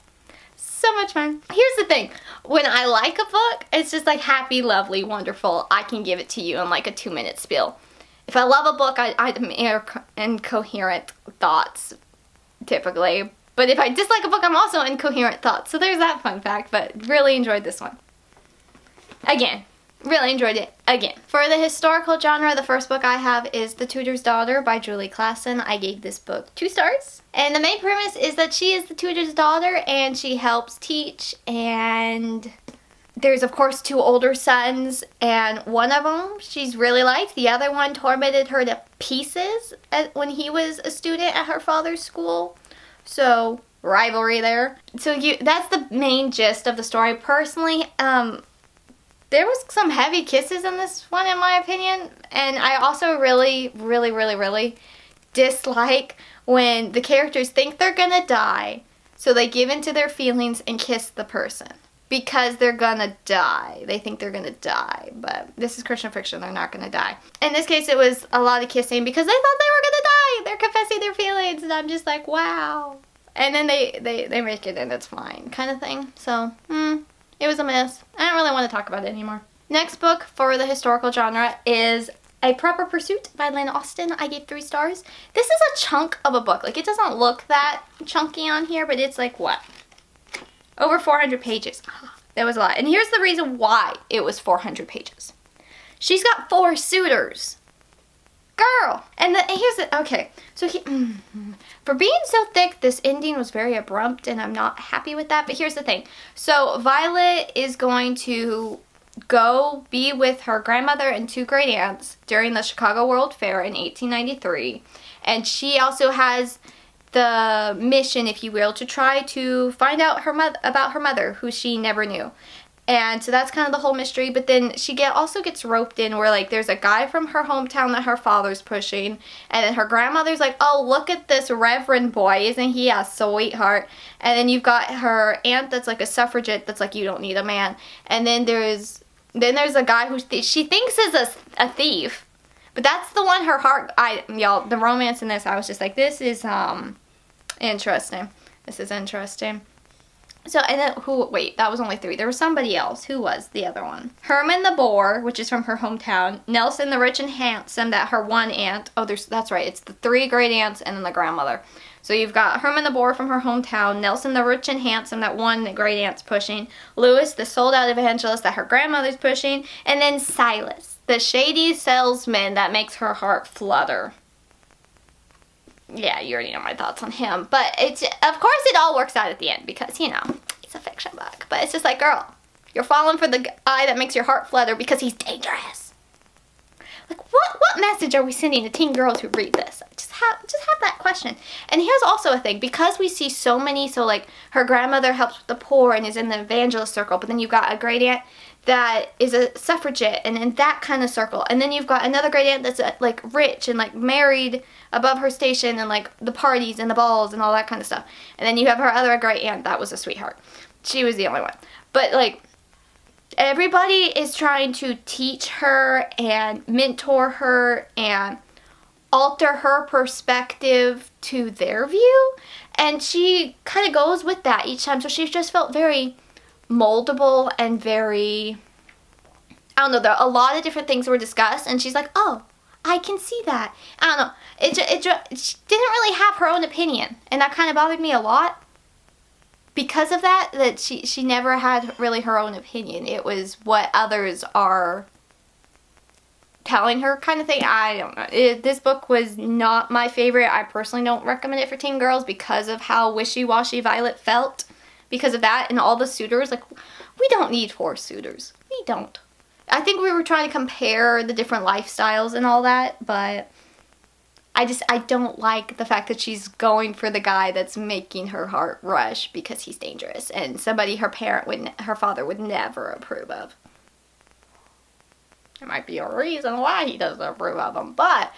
So much fun. Here's the thing. When I like a book, it's just like happy, lovely, wonderful. I can give it to you in like a 2-minute spiel. If I love a book, I'm incoherent thoughts, typically. But if I dislike a book, I'm also incoherent thoughts. So there's that fun fact, but really enjoyed this one. Again, really enjoyed it again. For the historical genre, the first book I have is The Tutor's Daughter by Julie Klassen. I gave this book 2 stars. And the main premise is that she is the tutor's daughter and she helps teach, and there's of course 2 older sons, and one of them she's really liked. The other one tormented her to pieces when he was a student at her father's school. So, rivalry there. So that's the main gist of the story. Personally, there was some heavy kisses in this one, in my opinion. And I also really, really, really, really dislike when the characters think they're gonna die, so they give into their feelings and kiss the person. Because they're gonna die. They think they're gonna die. But this is Christian fiction. They're not gonna die. In this case, it was a lot of kissing because they thought they were gonna die. They're confessing their feelings. And I'm just like, wow. And then they make it and it's fine, kind of thing. So, it was a mess. I don't really want to talk about it anymore. Next book for the historical genre is A Proper Pursuit by Lynn Austen. I gave 3 stars. This is a chunk of a book. Like, it doesn't look that chunky on here, but it's like, what? Over 400 pages. That was a lot. And here's the reason why it was 400 pages. She's got 4 suitors. Girl! And here's the, okay. So for being so thick, this ending was very abrupt, and I'm not happy with that. But here's the thing. So Violet is going to go be with her grandmother and 2 great aunts during the Chicago World Fair in 1893. And she also has the mission, if you will, to try to find out about her mother, who she never knew. And so that's kind of the whole mystery. But then she also gets roped in where, like, there's a guy from her hometown that her father's pushing. And then her grandmother's like, oh, look at this reverend boy. Isn't he a sweetheart? And then you've got her aunt that's like a suffragette that's like, you don't need a man. And then there's a guy who she thinks is a thief. But that's the one her heart... y'all, the romance in this, I was just like, this is... interesting. This is interesting. So, and then wait, that was only 3. There was somebody else. Who was the other one? Herman the Boar, which is from her hometown. Nelson the Rich and Handsome, that her one aunt. Oh, that's right. It's the 3 great aunts and then the grandmother. So you've got Herman the Boar from her hometown. Nelson the Rich and Handsome, that one great aunt's pushing. Lewis, the sold out evangelist that her grandmother's pushing. And then Silas, the shady salesman that makes her heart flutter. Yeah, you already know my thoughts on him. But it's, of course it all works out at the end because, you know, it's a fiction book. But it's just like, girl, you're falling for the guy that makes your heart flutter because he's dangerous. Like, what message are we sending to teen girls who read this? Just have that question. And here's also a thing. Because we see so many, so like her grandmother helps with the poor and is in the evangelist circle. But then you've got a great aunt that is a suffragette and in that kind of circle. And then you've got another great aunt that's like rich and like married above her station and like the parties and the balls and all that kind of stuff. And then you have her other great aunt that was a sweetheart. She was the only one. But like everybody is trying to teach her and mentor her and alter her perspective to their view. And she kind of goes with that each time. So she's just felt very moldable and very, I don't know, a lot of different things were discussed and she's like, oh, I can see that. I don't know. She didn't really have her own opinion, and that kind of bothered me a lot. Because of that she never had really her own opinion. It was what others are telling her kind of thing. I don't know. This book was not my favorite. I personally don't recommend it for teen girls because of how wishy-washy Violet felt. because of that and all the suitors. Like, we don't need 4 suitors. We don't. I think we were trying to compare the different lifestyles and all that, but I don't like the fact that she's going for the guy that's making her heart rush because he's dangerous and somebody her father would never approve of. There might be a reason why he doesn't approve of them, but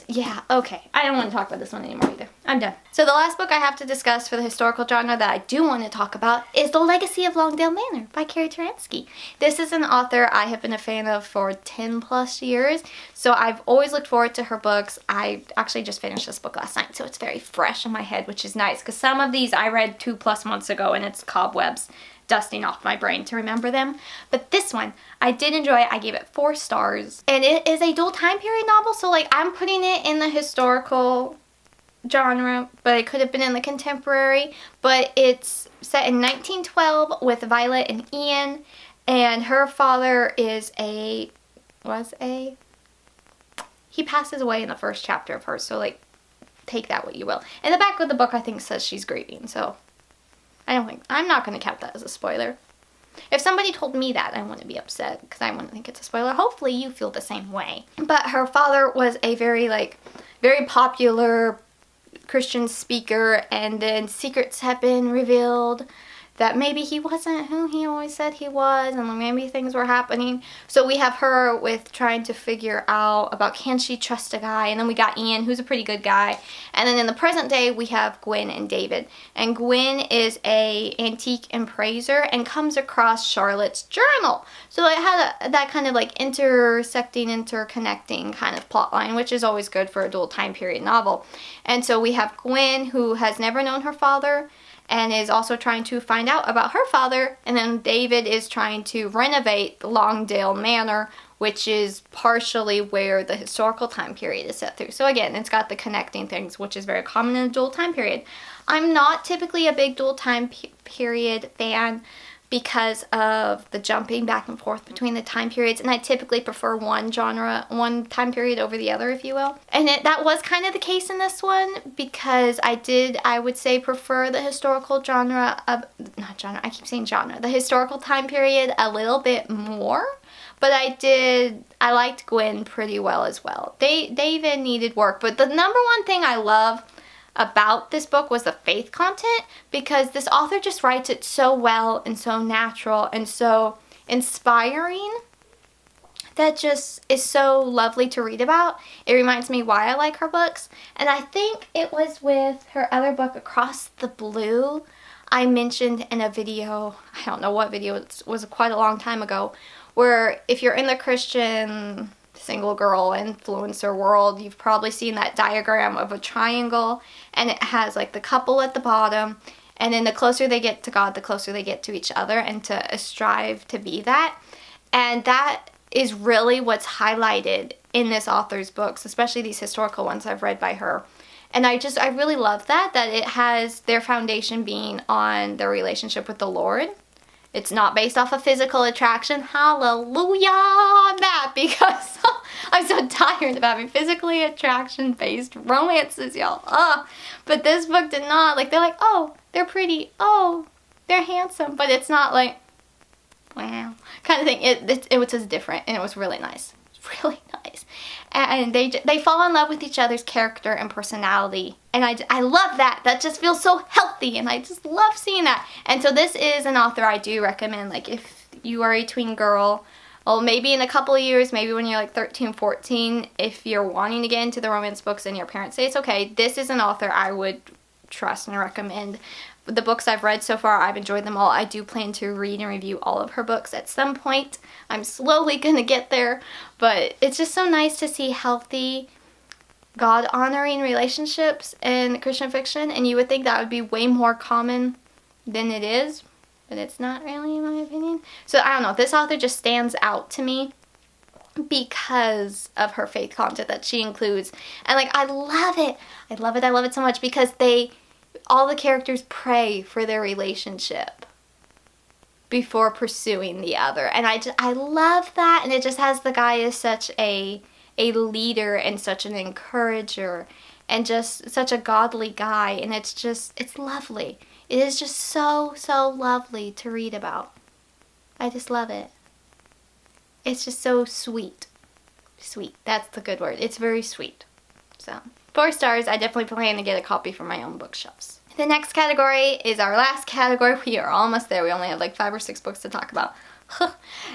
yeah, okay. I don't want to talk about this one anymore either. I'm done. So the last book I have to discuss for the historical genre that I do want to talk about is The Legacy of Longdale Manor by Carrie Turansky. This is an author I have been a fan of for 10 plus years, so I've always looked forward to her books. I actually just finished this book last night, so it's very fresh in my head, which is nice, because some of these I read 2+ months ago and it's cobwebs dusting off my brain to remember them. But this one, I did enjoy it. I gave it 4 stars. And it is a dual time period novel, so like I'm putting it in the historical genre, but it could have been in the contemporary. But it's set in 1912 with Violet and Ian, and her father is he passes away in the first chapter of hers, so like take that what you will. And the back of the book I think says she's grieving, so I'm not going to count that as a spoiler. If somebody told me that, I wouldn't be upset because I wouldn't think it's a spoiler. Hopefully you feel the same way. But her father was a very popular Christian speaker, and then secrets have been revealed that maybe he wasn't who he always said he was, and maybe things were happening. So we have her with trying to figure out about can she trust a guy, and then we got Ian, who's a pretty good guy. And then in the present day, we have Gwen and David. And Gwen is a antique appraiser and comes across Charlotte's journal. So it had that kind of like interconnecting kind of plot line, which is always good for a dual time period novel. And so we have Gwen, who has never known her father, and is also trying to find out about her father, and then David is trying to renovate the Longdale Manor, which is partially where the historical time period is set through. So again, it's got the connecting things, which is very common in a dual time period. I'm not typically a big dual time period fan because of the jumping back and forth between the time periods, and I typically prefer one time period over the other, if you will. And that was kind of the case in this one, because I would say prefer the historical the historical time period a little bit more, but I liked Gwen pretty well as well. David needed work, but the number one thing I love about this book was the faith content, because this author just writes it so well and so natural and so inspiring that just is so lovely to read about. It reminds me why I like her books. And I think it was with her other book, Across the Blue, I mentioned in a video, I don't know what video, it was quite a long time ago, where if you're in the Christian single girl influencer world, you've probably seen that diagram of a triangle, and it has like the couple at the bottom, and then the closer they get to God, the closer they get to each other, and to strive to be that. And that is really what's highlighted in this author's books, especially these historical ones I've read by her. And I really love that it has their foundation being on their relationship with the Lord. It's not based off of physical attraction. Hallelujah on that, because I'm so tired of having physically attraction-based romances, y'all. But this book did not. Like, they're like, oh, they're pretty. Oh, they're handsome. But it's not like, wow, kind of thing. It was just different, and it was really nice. Really nice. And they fall in love with each other's character and personality, and I love that. That just feels so healthy, and I just love seeing that. And so this is an author I do recommend, like if you are a tween girl, well, maybe in a couple of years, maybe when you're like 13, 14, if you're wanting to get into the romance books and your parents say it's okay, this is an author I would trust and recommend. The books I've read so far, I've enjoyed them all. I do plan to read and review all of her books at some point. I'm slowly gonna get there, but it's just so nice to see healthy, God-honoring relationships in Christian fiction, and you would think that would be way more common than it is, but it's not really, in my opinion. So I don't know, this author just stands out to me because of her faith content that she includes. And like, I love it. I love it so much, because all the characters pray for their relationship before pursuing the other. And I love that, and it just has the guy as such a leader and such an encourager and just such a godly guy, and it's lovely. It is just so, so lovely to read about. I just love it. It's just so sweet. Sweet, that's the good word. It's very sweet. So, 4 stars. I definitely plan to get a copy for my own bookshelves. The next category is our last category. We are almost there. We only have like 5 or 6 books to talk about.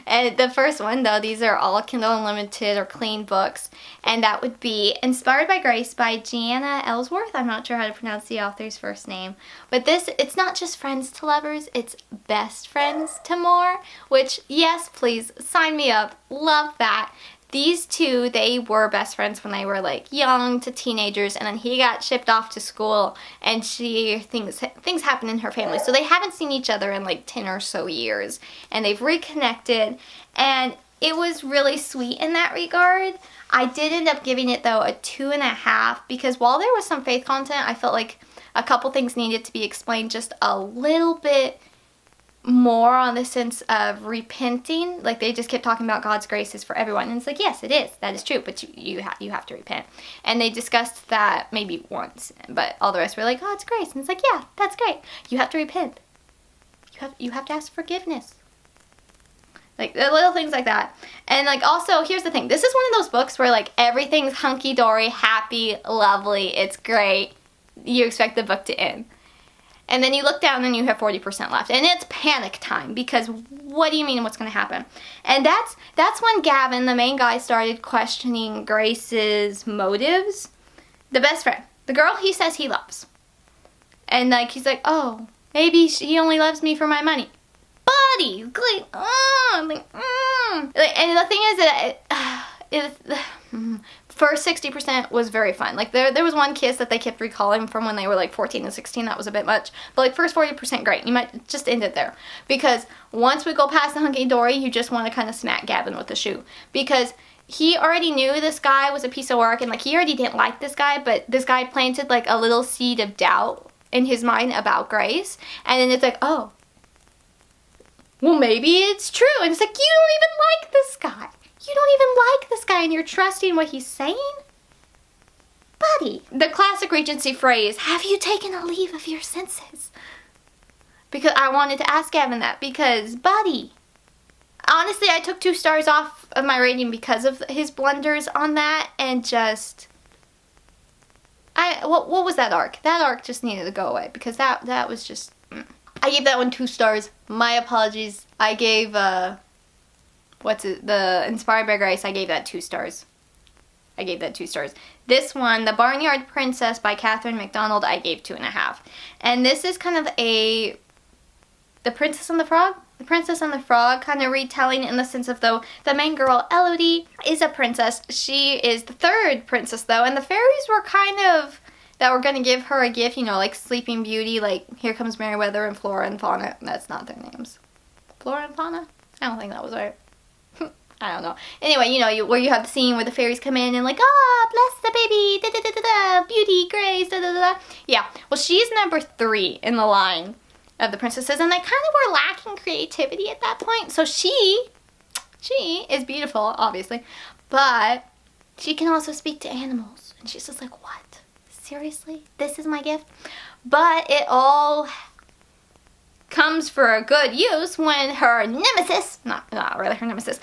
And the first one, though, these are all Kindle Unlimited or clean books, and that would be Inspired by Grace by Jenna Ellsworth. I'm not sure how to pronounce the author's first name, but this, it's not just friends to lovers, it's best friends to more, which, yes, please, sign me up. Love that. These two, they were best friends when they were like young to teenagers, and then he got shipped off to school, and things happened in her family. So they haven't seen each other in like 10 or so years, and they've reconnected, and it was really sweet in that regard. I did end up giving it, though, a 2.5, because while there was some faith content, I felt like a couple things needed to be explained just a little bit more on the sense of repenting. Like, they just kept talking about God's grace is for everyone, and it's like, yes, it is, that is true, but you have to repent. And they discussed that maybe once, but all the rest were like, God's grace, and it's like, yeah, that's great, you have to repent, you have to ask forgiveness, like the little things like that. And like, also, here's the thing, this is one of those books where like everything's hunky-dory, happy, lovely, it's great, you expect the book to end. And then you look down and you have 40% left. And it's panic time, because what do you mean what's going to happen? And that's when Gavin, the main guy, started questioning Grace's motives. The best friend. The girl he says he loves. And like, he's like, oh, maybe she only loves me for my money. Buddy! Like, and the thing is that first 60% was very fun. Like, there was one kiss that they kept recalling from when they were like 14 and 16. That was a bit much. But like, first 40%, great. You might just end it there. Because once we go past the hunky-dory, you just want to kind of smack Gavin with the shoe. Because he already knew this guy was a piece of work, and like, he already didn't like this guy, but this guy planted like a little seed of doubt in his mind about Grace. And then it's like, oh, well, maybe it's true. And it's like, you don't even like this guy. You don't even like this guy, and you're trusting what he's saying? Buddy. The classic Regency phrase, have you taken a leave of your senses? Because I wanted to ask Gavin that, because, buddy. Honestly, I took 2 stars off of my rating because of his blunders on that, and just, what was that arc? That arc just needed to go away, because that was just, I gave that one 2 stars. My apologies. I gave, the Inspired by Grace, I gave that 2 stars. This one, The Barnyard Princess by Catherine McDonald, I gave 2.5. And this is kind of the Princess and the Frog? The Princess and the Frog kind of retelling, in the sense of, though, the main girl, Elodie, is a princess. She is the 3rd princess, though, and the fairies were kind of, that were going to give her a gift, you know, like Sleeping Beauty, like Here Comes Merryweather and Flora and Fauna. That's not their names. Flora and Fauna? I don't think that was right. I don't know. Anyway, you know, where you have the scene where the fairies come in and like, bless the baby, da-da-da-da-da, beauty, grace, da-da-da-da. Yeah, well, she's number 3 in the line of the princesses, and they kind of were lacking creativity at that point. So she is beautiful, obviously, but she can also speak to animals. And she's just like, what? Seriously? This is my gift? But it all comes for a good use when her nemesis, not really her nemesis,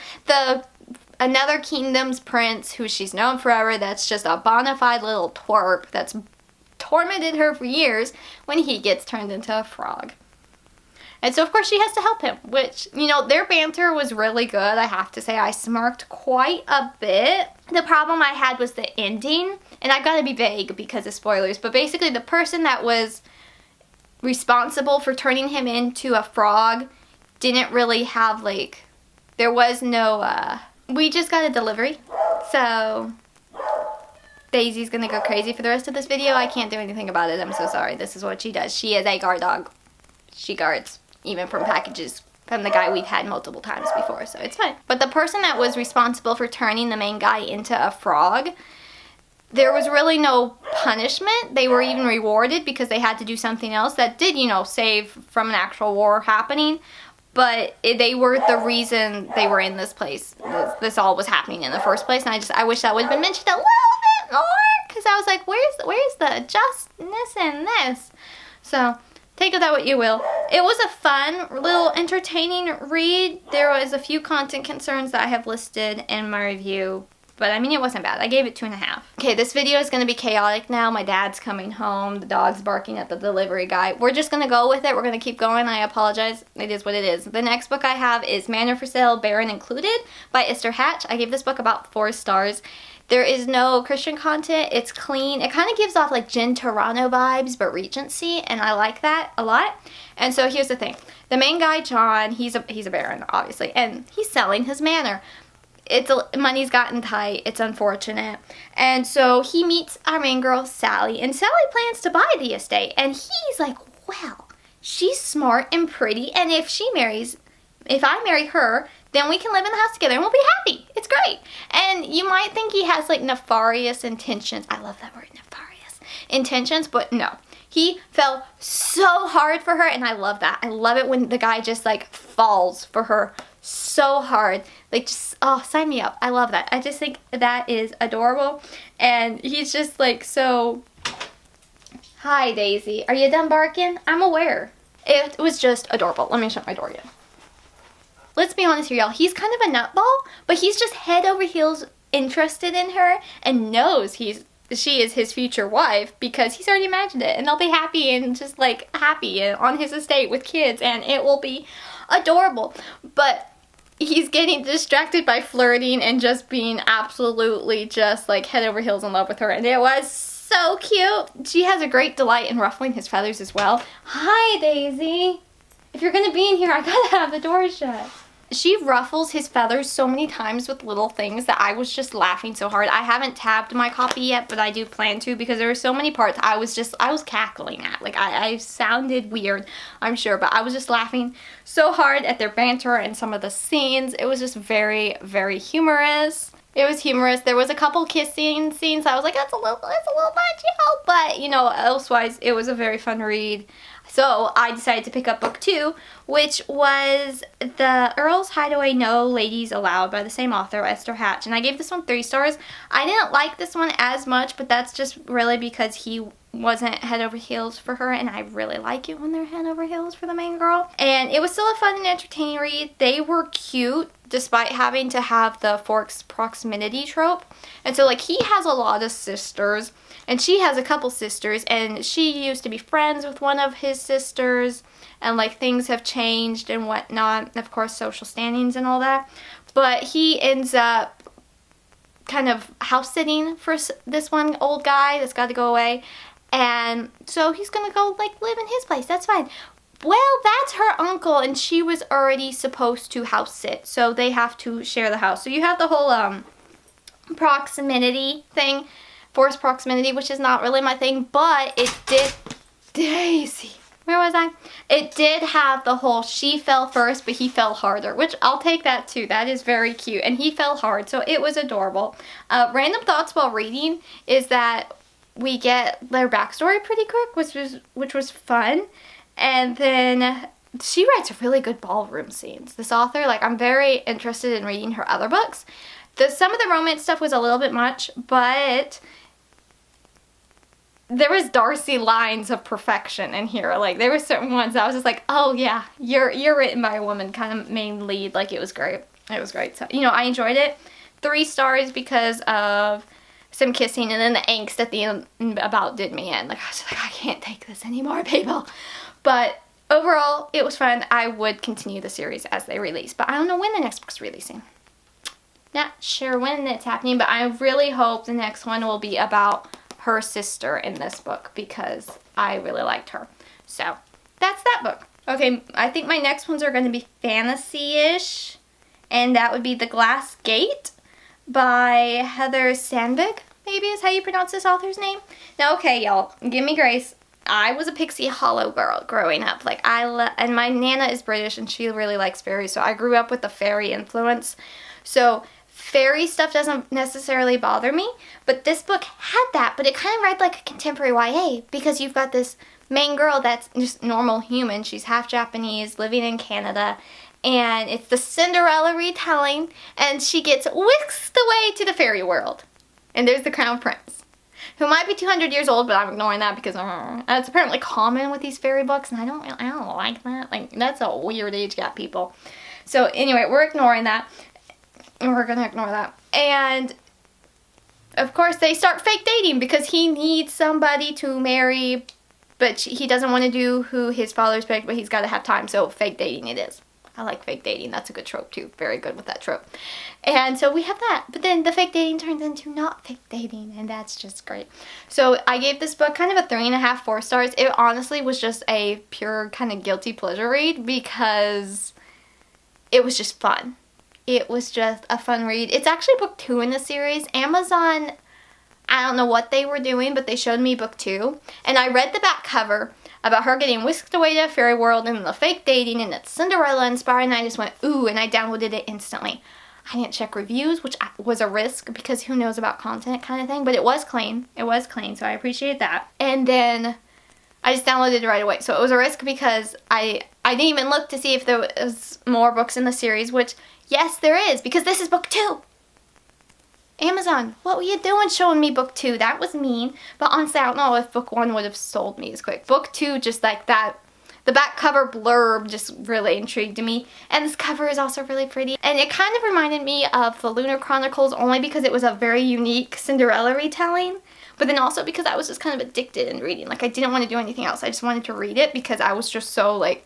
another kingdom's prince, who she's known forever, that's just a bona fide little twerp that's tormented her for years, when he gets turned into a frog. And so, of course, she has to help him, which, you know, their banter was really good. I have to say, I smirked quite a bit. The problem I had was the ending, and I've got to be vague because of spoilers, but basically the person that was responsible for turning him into a frog didn't really have, like, there was no, we just got a delivery, so Daisy's gonna go crazy for the rest of this video. I can't do anything about it, I'm so sorry. This is what she does. She is a guard dog. She guards, even from packages from the guy we've had multiple times before, so it's fine. But the person that was responsible for turning the main guy into a frog, there was really no punishment. They were even rewarded because they had to do something else that did, you know, save from an actual war happening. But they were the reason they were in this place. This all was happening in the first place. And I wish that would have been mentioned a little bit more. Because I was like, where's the justness in this? So, take of that what you will. It was a fun, little entertaining read. There was a few content concerns that I have listed in my review, but I mean, it wasn't bad. I gave it 2.5. Okay, this video is going to be chaotic now. My dad's coming home. The dog's barking at the delivery guy. We're just going to go with it. We're going to keep going. I apologize. It is what it is. The next book I have is Manor for Sale, Baron Included by Esther Hatch. I gave this book about 4 stars. There is no Christian content. It's clean. It kind of gives off like Jen Toronto vibes, but Regency, and I like that a lot. And so here's the thing. The main guy, John, he's a baron, obviously, and he's selling his manor. Money's gotten tight. It's unfortunate. And so he meets our main girl, Sally, and Sally plans to buy the estate. And he's like, well, she's smart and pretty, and if I marry her, then we can live in the house together and we'll be happy. It's great. And you might think he has like nefarious intentions. I love that word, nefarious intentions, but no. He fell so hard for her, and I love that. I love it when the guy just like falls for her so hard. Like, just, oh, sign me up. I love that. I just think that is adorable. And he's just like so, hi Daisy, are you done barking? I'm aware. It was just adorable. Let me shut my door again. Let's be honest here, y'all. He's kind of a nutball, but he's just head over heels interested in her and knows she is his future wife because he's already imagined it, and they'll be happy and just like happy on his estate with kids, and it will be adorable. But he's getting distracted by flirting and just being absolutely just like head over heels in love with her, and it was so cute. She has a great delight in ruffling his feathers as well. Hi Daisy. If you're gonna be in here, I gotta have the door shut. She ruffles his feathers so many times with little things that I was just laughing so hard. I haven't tabbed my copy yet, but I do plan to because there were so many parts I was cackling at. Like, I sounded weird, I'm sure, but I was just laughing so hard at their banter and some of the scenes. It was just very, very humorous. It was humorous. There was a couple kissing scenes. I was like, that's a little much, but, you know, elsewise, it was a very fun read. So I decided to pick up book 2, which was The Earl's Hideaway No Ladies Allowed by the same author, Esther Hatch. And I gave this one 3 stars. I didn't like this one as much, but that's just really because he wasn't head over heels for her, and I really like it when they're head over heels for the main girl. And it was still a fun and entertaining read. They were cute despite having to have the forced proximity trope. And so like he has a lot of sisters, and she has a couple sisters, and she used to be friends with one of his sisters, and like things have changed and whatnot, of course social standings and all that. But he ends up kind of house sitting for this one old guy that's got to go away, and so he's gonna go like live in his place. That's fine. Well, that's her uncle, and she was already supposed to house sit, so they have to share the house. So you have the whole proximity thing, forced proximity, which is not really my thing, but it did, Daisy, where was I? It did have the whole she fell first, but he fell harder, which I'll take that too. That is very cute, and he fell hard, so it was adorable. Random thoughts while reading is that we get their backstory pretty quick, which was fun. And then she writes really good ballroom scenes. This author, like, I'm very interested in reading her other books. Some of the romance stuff was a little bit much, but there was Darcy lines of perfection in here. Like, there were certain ones I was just like, oh yeah, you're written by a woman, kind of main lead. Like, it was great. It was great. So, you know, I enjoyed it. 3 stars because of some kissing, and then the angst at the end about did me in. Like, I was just like, I can't take this anymore, people. But overall, it was fun. I would continue the series as they release, but I don't know when the next book's releasing. Not sure when it's happening, but I really hope the next one will be about her sister in this book because I really liked her. So that's that book. Okay, I think my next ones are going to be fantasy-ish, and that would be The Glass Gate by Heather Sandvik, maybe is how you pronounce this author's name. Now, okay, y'all, give me grace. I was a Pixie Hollow girl growing up. Like, and my Nana is British, and she really likes fairies, so I grew up with the fairy influence. So fairy stuff doesn't necessarily bother me, but this book had that, but it kind of read like a contemporary YA because you've got this main girl that's just normal human. She's half Japanese, living in Canada, and it's the Cinderella retelling, and she gets whisked away to the fairy world. And there's the Crown Prince. who might be 200 years old, but I'm ignoring that because that's apparently common with these fairy books, and I don't like that. Like, that's a weird age gap, people. So anyway, we're ignoring that. We're gonna ignore that. And of course, they start fake dating because he needs somebody to marry, but he doesn't want to do who his father's picked, but he's got to have time, so fake dating it is. I like fake dating. That's a good trope, too. Very good with that trope. And so we have that. But then the fake dating turns into not fake dating, and that's just great. So I gave this book kind of a 3.5, 4 stars. It honestly was just a pure kind of guilty pleasure read because it was just fun. It was just a fun read. It's actually book 2 in the series. Amazon, I don't know what they were doing, but they showed me book 2. And I read the back cover about her getting whisked away to a fairy world and the fake dating, and it's Cinderella inspired, and I just went, ooh, and I downloaded it instantly. I didn't check reviews, which was a risk because who knows about content kind of thing, but it was clean. It was clean, so I appreciate that. And then I just downloaded it right away. So it was a risk because I didn't even look to see if there was more books in the series, which, yes, there is, because this is book 2. Amazon, what were you doing showing me book 2? That was mean. But honestly, I don't know if book 1 would have sold me as quick. Book 2, just like that, the back cover blurb just really intrigued me. And this cover is also really pretty. And it kind of reminded me of the Lunar Chronicles only because it was a very unique Cinderella retelling. But then also because I was just kind of addicted in reading. Like, I didn't want to do anything else. I just wanted to read it because I was just so like,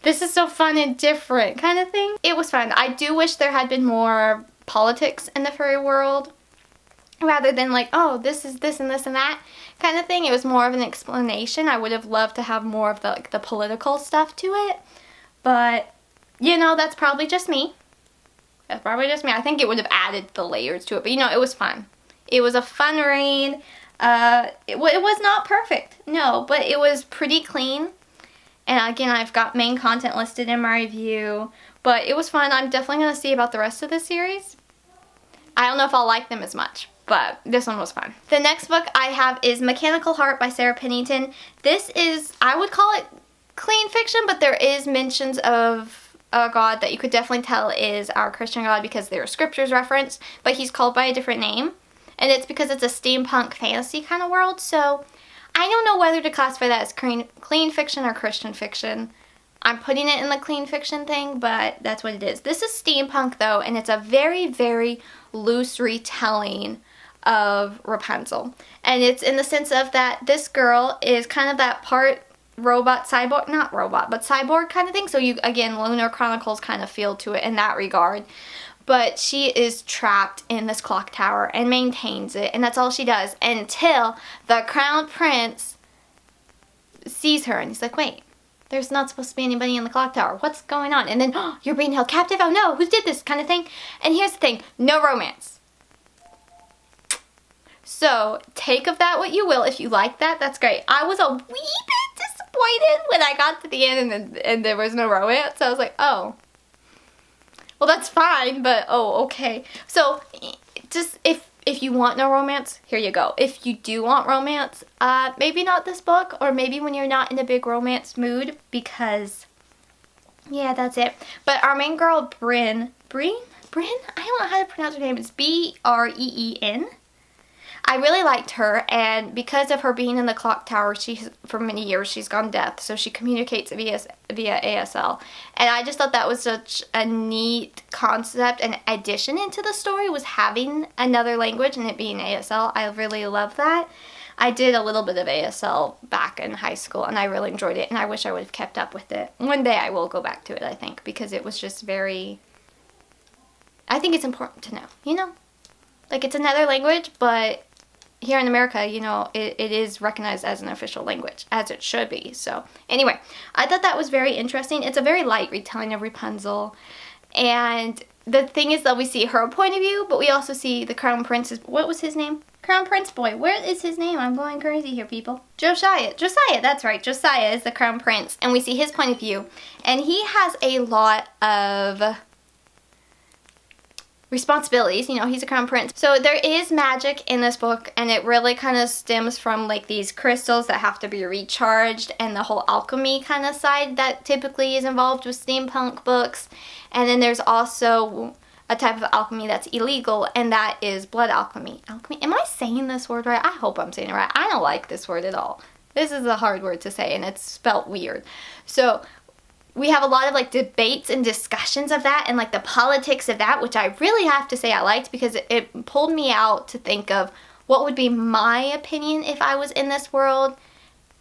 this is so fun and different kind of thing. It was fun. I do wish there had been more politics in the fairy world rather than like, oh, this is this and this and that kind of thing. It was more of an explanation. I would have loved to have more of the like the political stuff to it, but you know, that's probably just me. That's probably just me. I think it would have added the layers to it, but you know, it was fun. It was a fun read. It was not perfect, no, but it was pretty clean. And again, I've got main content listed in my review, but it was fun. I'm definitely going to see about the rest of the series. I don't know if I'll like them as much, but this one was fun. The next book I have is Mechanical Heart by Sara Pennington. This is, I would call it clean fiction, but there is mentions of a god that you could definitely tell is our Christian god because there are scriptures referenced, but he's called by a different name. And it's because it's a steampunk fantasy kind of world, so I don't know whether to classify that as clean fiction or Christian fiction. I'm putting it in the clean fiction thing, but that's what it is. This is steampunk, though, and it's a very, very loose retelling of Rapunzel. And it's in the sense of that this girl is kind of that part robot, cyborg, not robot, but cyborg kind of thing. So you, again, Lunar Chronicles kind of feel to it in that regard. But she is trapped in this clock tower and maintains it, and that's all she does until the crown prince sees her, and he's like, wait, there's not supposed to be anybody in the clock tower. What's going on? And then, oh, you're being held captive? Oh no, who did this kind of thing? And here's the thing, no romance. So take of that what you will. If you like that, that's great. I was a wee bit disappointed when I got to the end and there was no romance. I was like, oh. Well, that's fine, but oh, okay. So, just if you want no romance, here you go. If you do want romance, maybe not this book, or maybe when you're not in a big romance mood, because, yeah, that's it. But our main girl, Bryn? I don't know how to pronounce her name. It's B-R-E-E-N. I really liked her, and because of her being in the clock tower, for many years she's gone deaf, so she communicates via ASL. And I just thought that was such a neat concept and addition into the story, was having another language and it being ASL. I really love that. I did a little bit of ASL back in high school, and I really enjoyed it, and I wish I would have kept up with it. One day I will go back to it, I think, because it was just very, I think it's important to know, you know? Like, it's another language, but here in America, you know, it is recognized as an official language, as it should be. So, anyway, I thought that was very interesting. It's a very light retelling of Rapunzel. And the thing is that we see her point of view, but we also see the Crown Prince's, what was his name? Crown Prince boy. Where is his name? I'm going crazy here, people. Josiah, that's right. Josiah is the Crown Prince, and we see his point of view. And he has a lot of responsibilities. You know, he's a crown prince. So there is magic in this book, and it really kind of stems from like these crystals that have to be recharged and the whole alchemy kind of side that typically is involved with steampunk books. And then there's also a type of alchemy that's illegal, and that is blood alchemy. Alchemy? Am I saying this word right? I hope I'm saying it right. I don't like this word at all. This is a hard word to say, and it's spelt weird. So we have a lot of like debates and discussions of that, and like the politics of that, which I really have to say I liked, because it pulled me out to think of what would be my opinion if I was in this world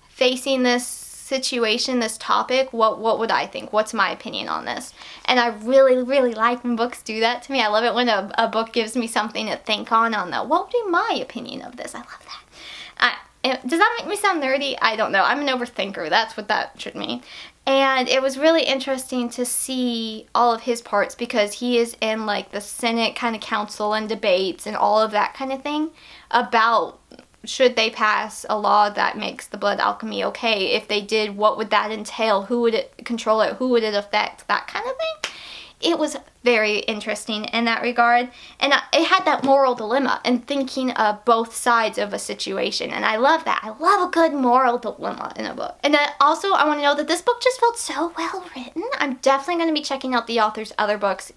facing this situation, this topic. What would I think? What's my opinion on this? And I really, really like when books do that to me. I love it when a book gives me something to think on the, what would be my opinion of this? I love that. Does that make me sound nerdy? I don't know. I'm an overthinker. That's what that should mean. And it was really interesting to see all of his parts, because he is in like the Senate kind of council and debates and all of that kind of thing about should they pass a law that makes the blood alchemy okay. If they did, what would that entail? Who would it control it? Who would it affect? That kind of thing. It was very interesting in that regard, and it had that moral dilemma and thinking of both sides of a situation, and I love that. I love a good moral dilemma in a book. And then also, I want to know that this book just felt so well written. I'm definitely going to be checking out the author's other books,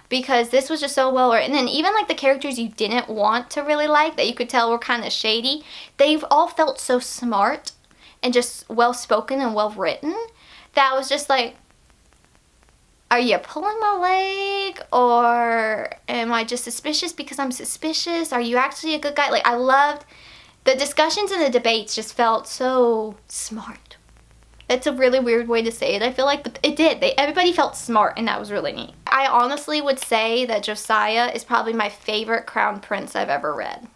because this was just so well written, and even like the characters you didn't want to really like, that you could tell were kind of shady, they've all felt so smart and just well spoken and well written, that was just like, are you pulling my leg, or am I just suspicious because I'm suspicious? Are you actually a good guy? Like, I loved the discussions and the debates, just felt so smart. That's a really weird way to say it, I feel like, but it did. Everybody felt smart, and that was really neat. I honestly would say that Josiah is probably my favorite Crown Prince I've ever read,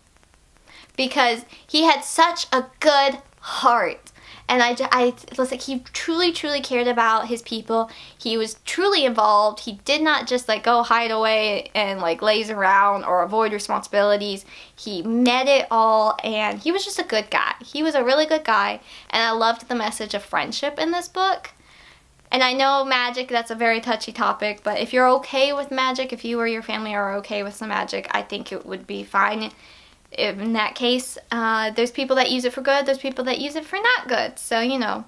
because he had such a good heart. And it was like he truly, truly cared about his people. He was truly involved. He did not just like go hide away and like laze around or avoid responsibilities. He met it all, and he was just a good guy. He was a really good guy, and I loved the message of friendship in this book. And I know magic, that's a very touchy topic, but if you're okay with magic, if you or your family are okay with some magic, I think it would be fine. In that case, there's people that use it for good, there's people that use it for not good. So, you know,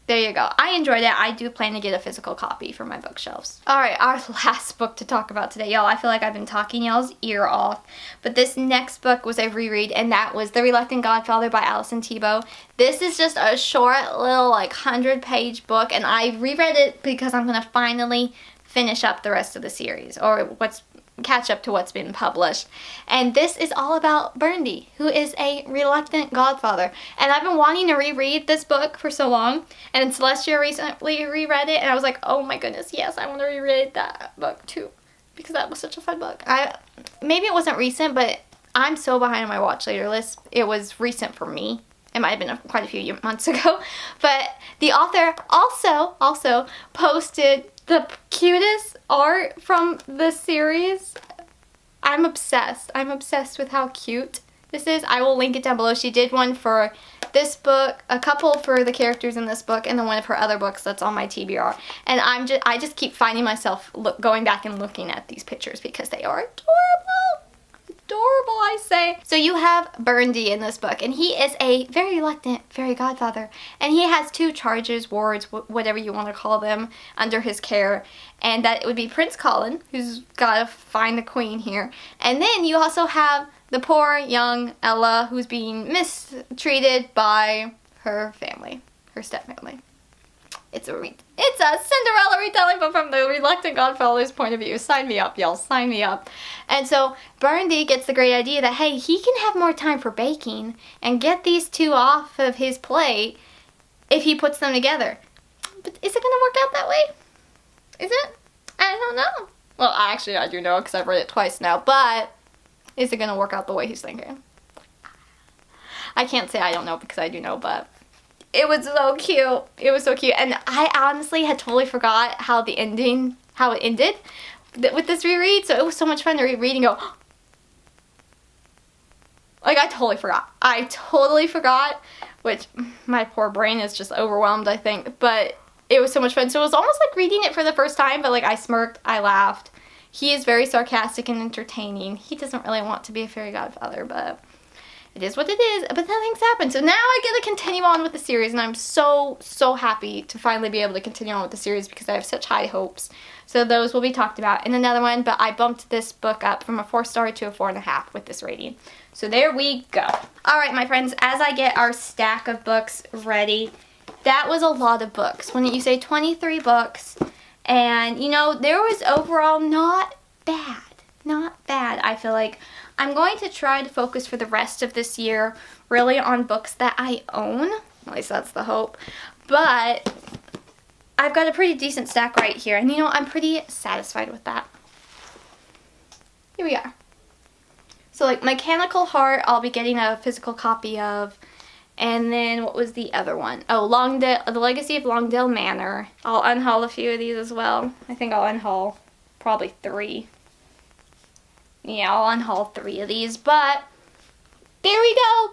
there you go. I enjoyed it. I do plan to get a physical copy for my bookshelves. Alright, our last book to talk about today. Y'all, I feel like I've been talking y'all's ear off. But this next book was a reread, and that was The Reluctant Godfather by Alison Tebow. This is just a short little like 100-page book, and I reread it because I'm going to finally finish up the rest of the series, or catch up to what's been published. And this is all about Burndy, who is a reluctant godfather. And I've been wanting to reread this book for so long, and Celestia recently reread it, and I was like, oh my goodness, yes, I want to reread that book too, because that was such a fun book. Maybe it wasn't recent, but I'm so behind on my watch later list. It was recent for me. It might have been quite a few months ago. But the author also posted the cutest art from the series. I'm obsessed. I'm obsessed with how cute this is. I will link it down below. She did one for this book, a couple for the characters in this book, and then one of her other books that's on my TBR. And I just keep finding myself going back and looking at these pictures because they are adorable. Adorable, I say. So you have Burndy in this book, and he is a very reluctant fairy godfather, and he has 2 charges, wards, whatever you want to call them, under his care, and that it would be Prince Colin, who's got to find the queen here, and then you also have the poor young Ella, who's being mistreated by her family, her stepfamily. It's a Cinderella retelling, but from the reluctant godfather's point of view. Sign me up, y'all. Sign me up. And so Burndy gets the great idea that, hey, he can have more time for baking and get these 2 off of his plate if he puts them together. But is it going to work out that way? Is it? I don't know. Well, actually, I do know because I've read it twice now. But is it going to work out the way he's thinking? I can't say I don't know because I do know, but it was so cute. It was so cute. And I honestly had totally forgot how it ended with this reread. So it was so much fun to reread and go, like, I totally forgot. I totally forgot, which my poor brain is just overwhelmed, I think. But it was so much fun. So it was almost like reading it for the first time, but like I smirked, I laughed. He is very sarcastic and entertaining. He doesn't really want to be a fairy godfather, but it is what it is, but then things happen. So now I get to continue on with the series, and I'm so happy to finally be able to continue on with the series because I have such high hopes. So those will be talked about in another one, but I bumped this book up from a 4-star to a 4.5 with this rating. So there we go. Alright, my friends, as I get our stack of books ready, that was a lot of books. Wouldn't you say 23 books? And, you know, there was overall not bad. Not bad, I feel like. I'm going to try to focus for the rest of this year really on books that I own. At least that's the hope. But I've got a pretty decent stack right here. And, you know, I'm pretty satisfied with that. Here we are. So, like, Mechanical Heart, I'll be getting a physical copy of. And then, what was the other one? Oh, Longdale, The Legacy of Longdale Manor. I'll unhaul a few of these as well. I think I'll unhaul probably 3. Yeah, I'll unhaul 3 of these, but there we go!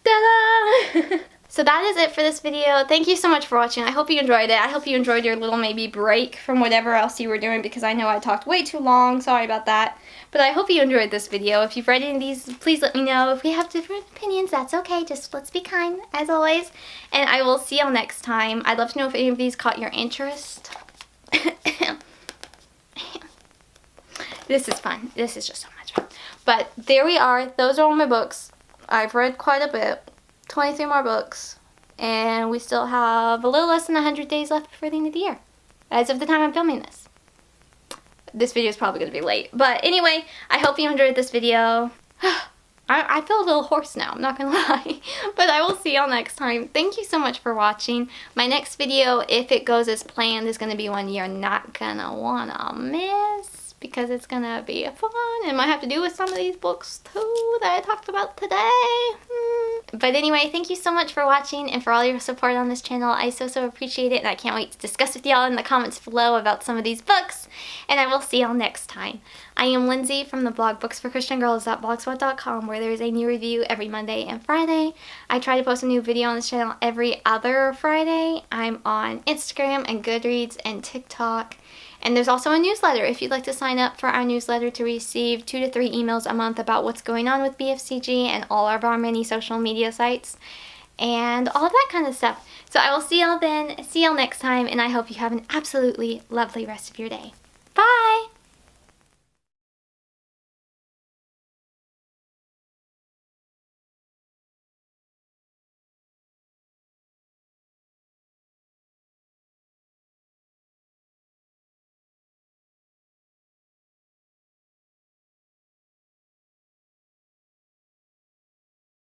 Ta-da! So that is it for this video. Thank you so much for watching. I hope you enjoyed it. I hope you enjoyed your little maybe break from whatever else you were doing because I know I talked way too long. Sorry about that. But I hope you enjoyed this video. If you've read any of these, please let me know. If we have different opinions, that's okay. Just let's be kind, as always. And I will see y'all next time. I'd love to know if any of these caught your interest. This is fun. This is just so much fun. But there we are. Those are all my books. I've read quite a bit. 23 more books. And we still have a little less than 100 days left before the end of the year. As of the time I'm filming this. This video is probably going to be late. But anyway, I hope you enjoyed this video. I feel a little hoarse now, I'm not going to lie. But I will see y'all next time. Thank you so much for watching. My next video, if it goes as planned, is going to be one you're not going to want to miss. Because it's going to be fun and might have to do with some of these books too that I talked about today. But anyway, thank you so much for watching and for all your support on this channel. I so appreciate it, and I can't wait to discuss with y'all in the comments below about some of these books. And I will see y'all next time. I am Lindsay from the blog booksforchristiangirls.blogspot.com, where there is a new review every Monday and Friday. I try to post a new video on this channel every other Friday. I'm on Instagram and Goodreads and TikTok. And there's also a newsletter if you'd like to sign up for our newsletter to receive 2 to 3 emails a month about what's going on with BFCG and all of our many social media sites and all of that kind of stuff. So I will see y'all then, see y'all next time, and I hope you have an absolutely lovely rest of your day. Bye!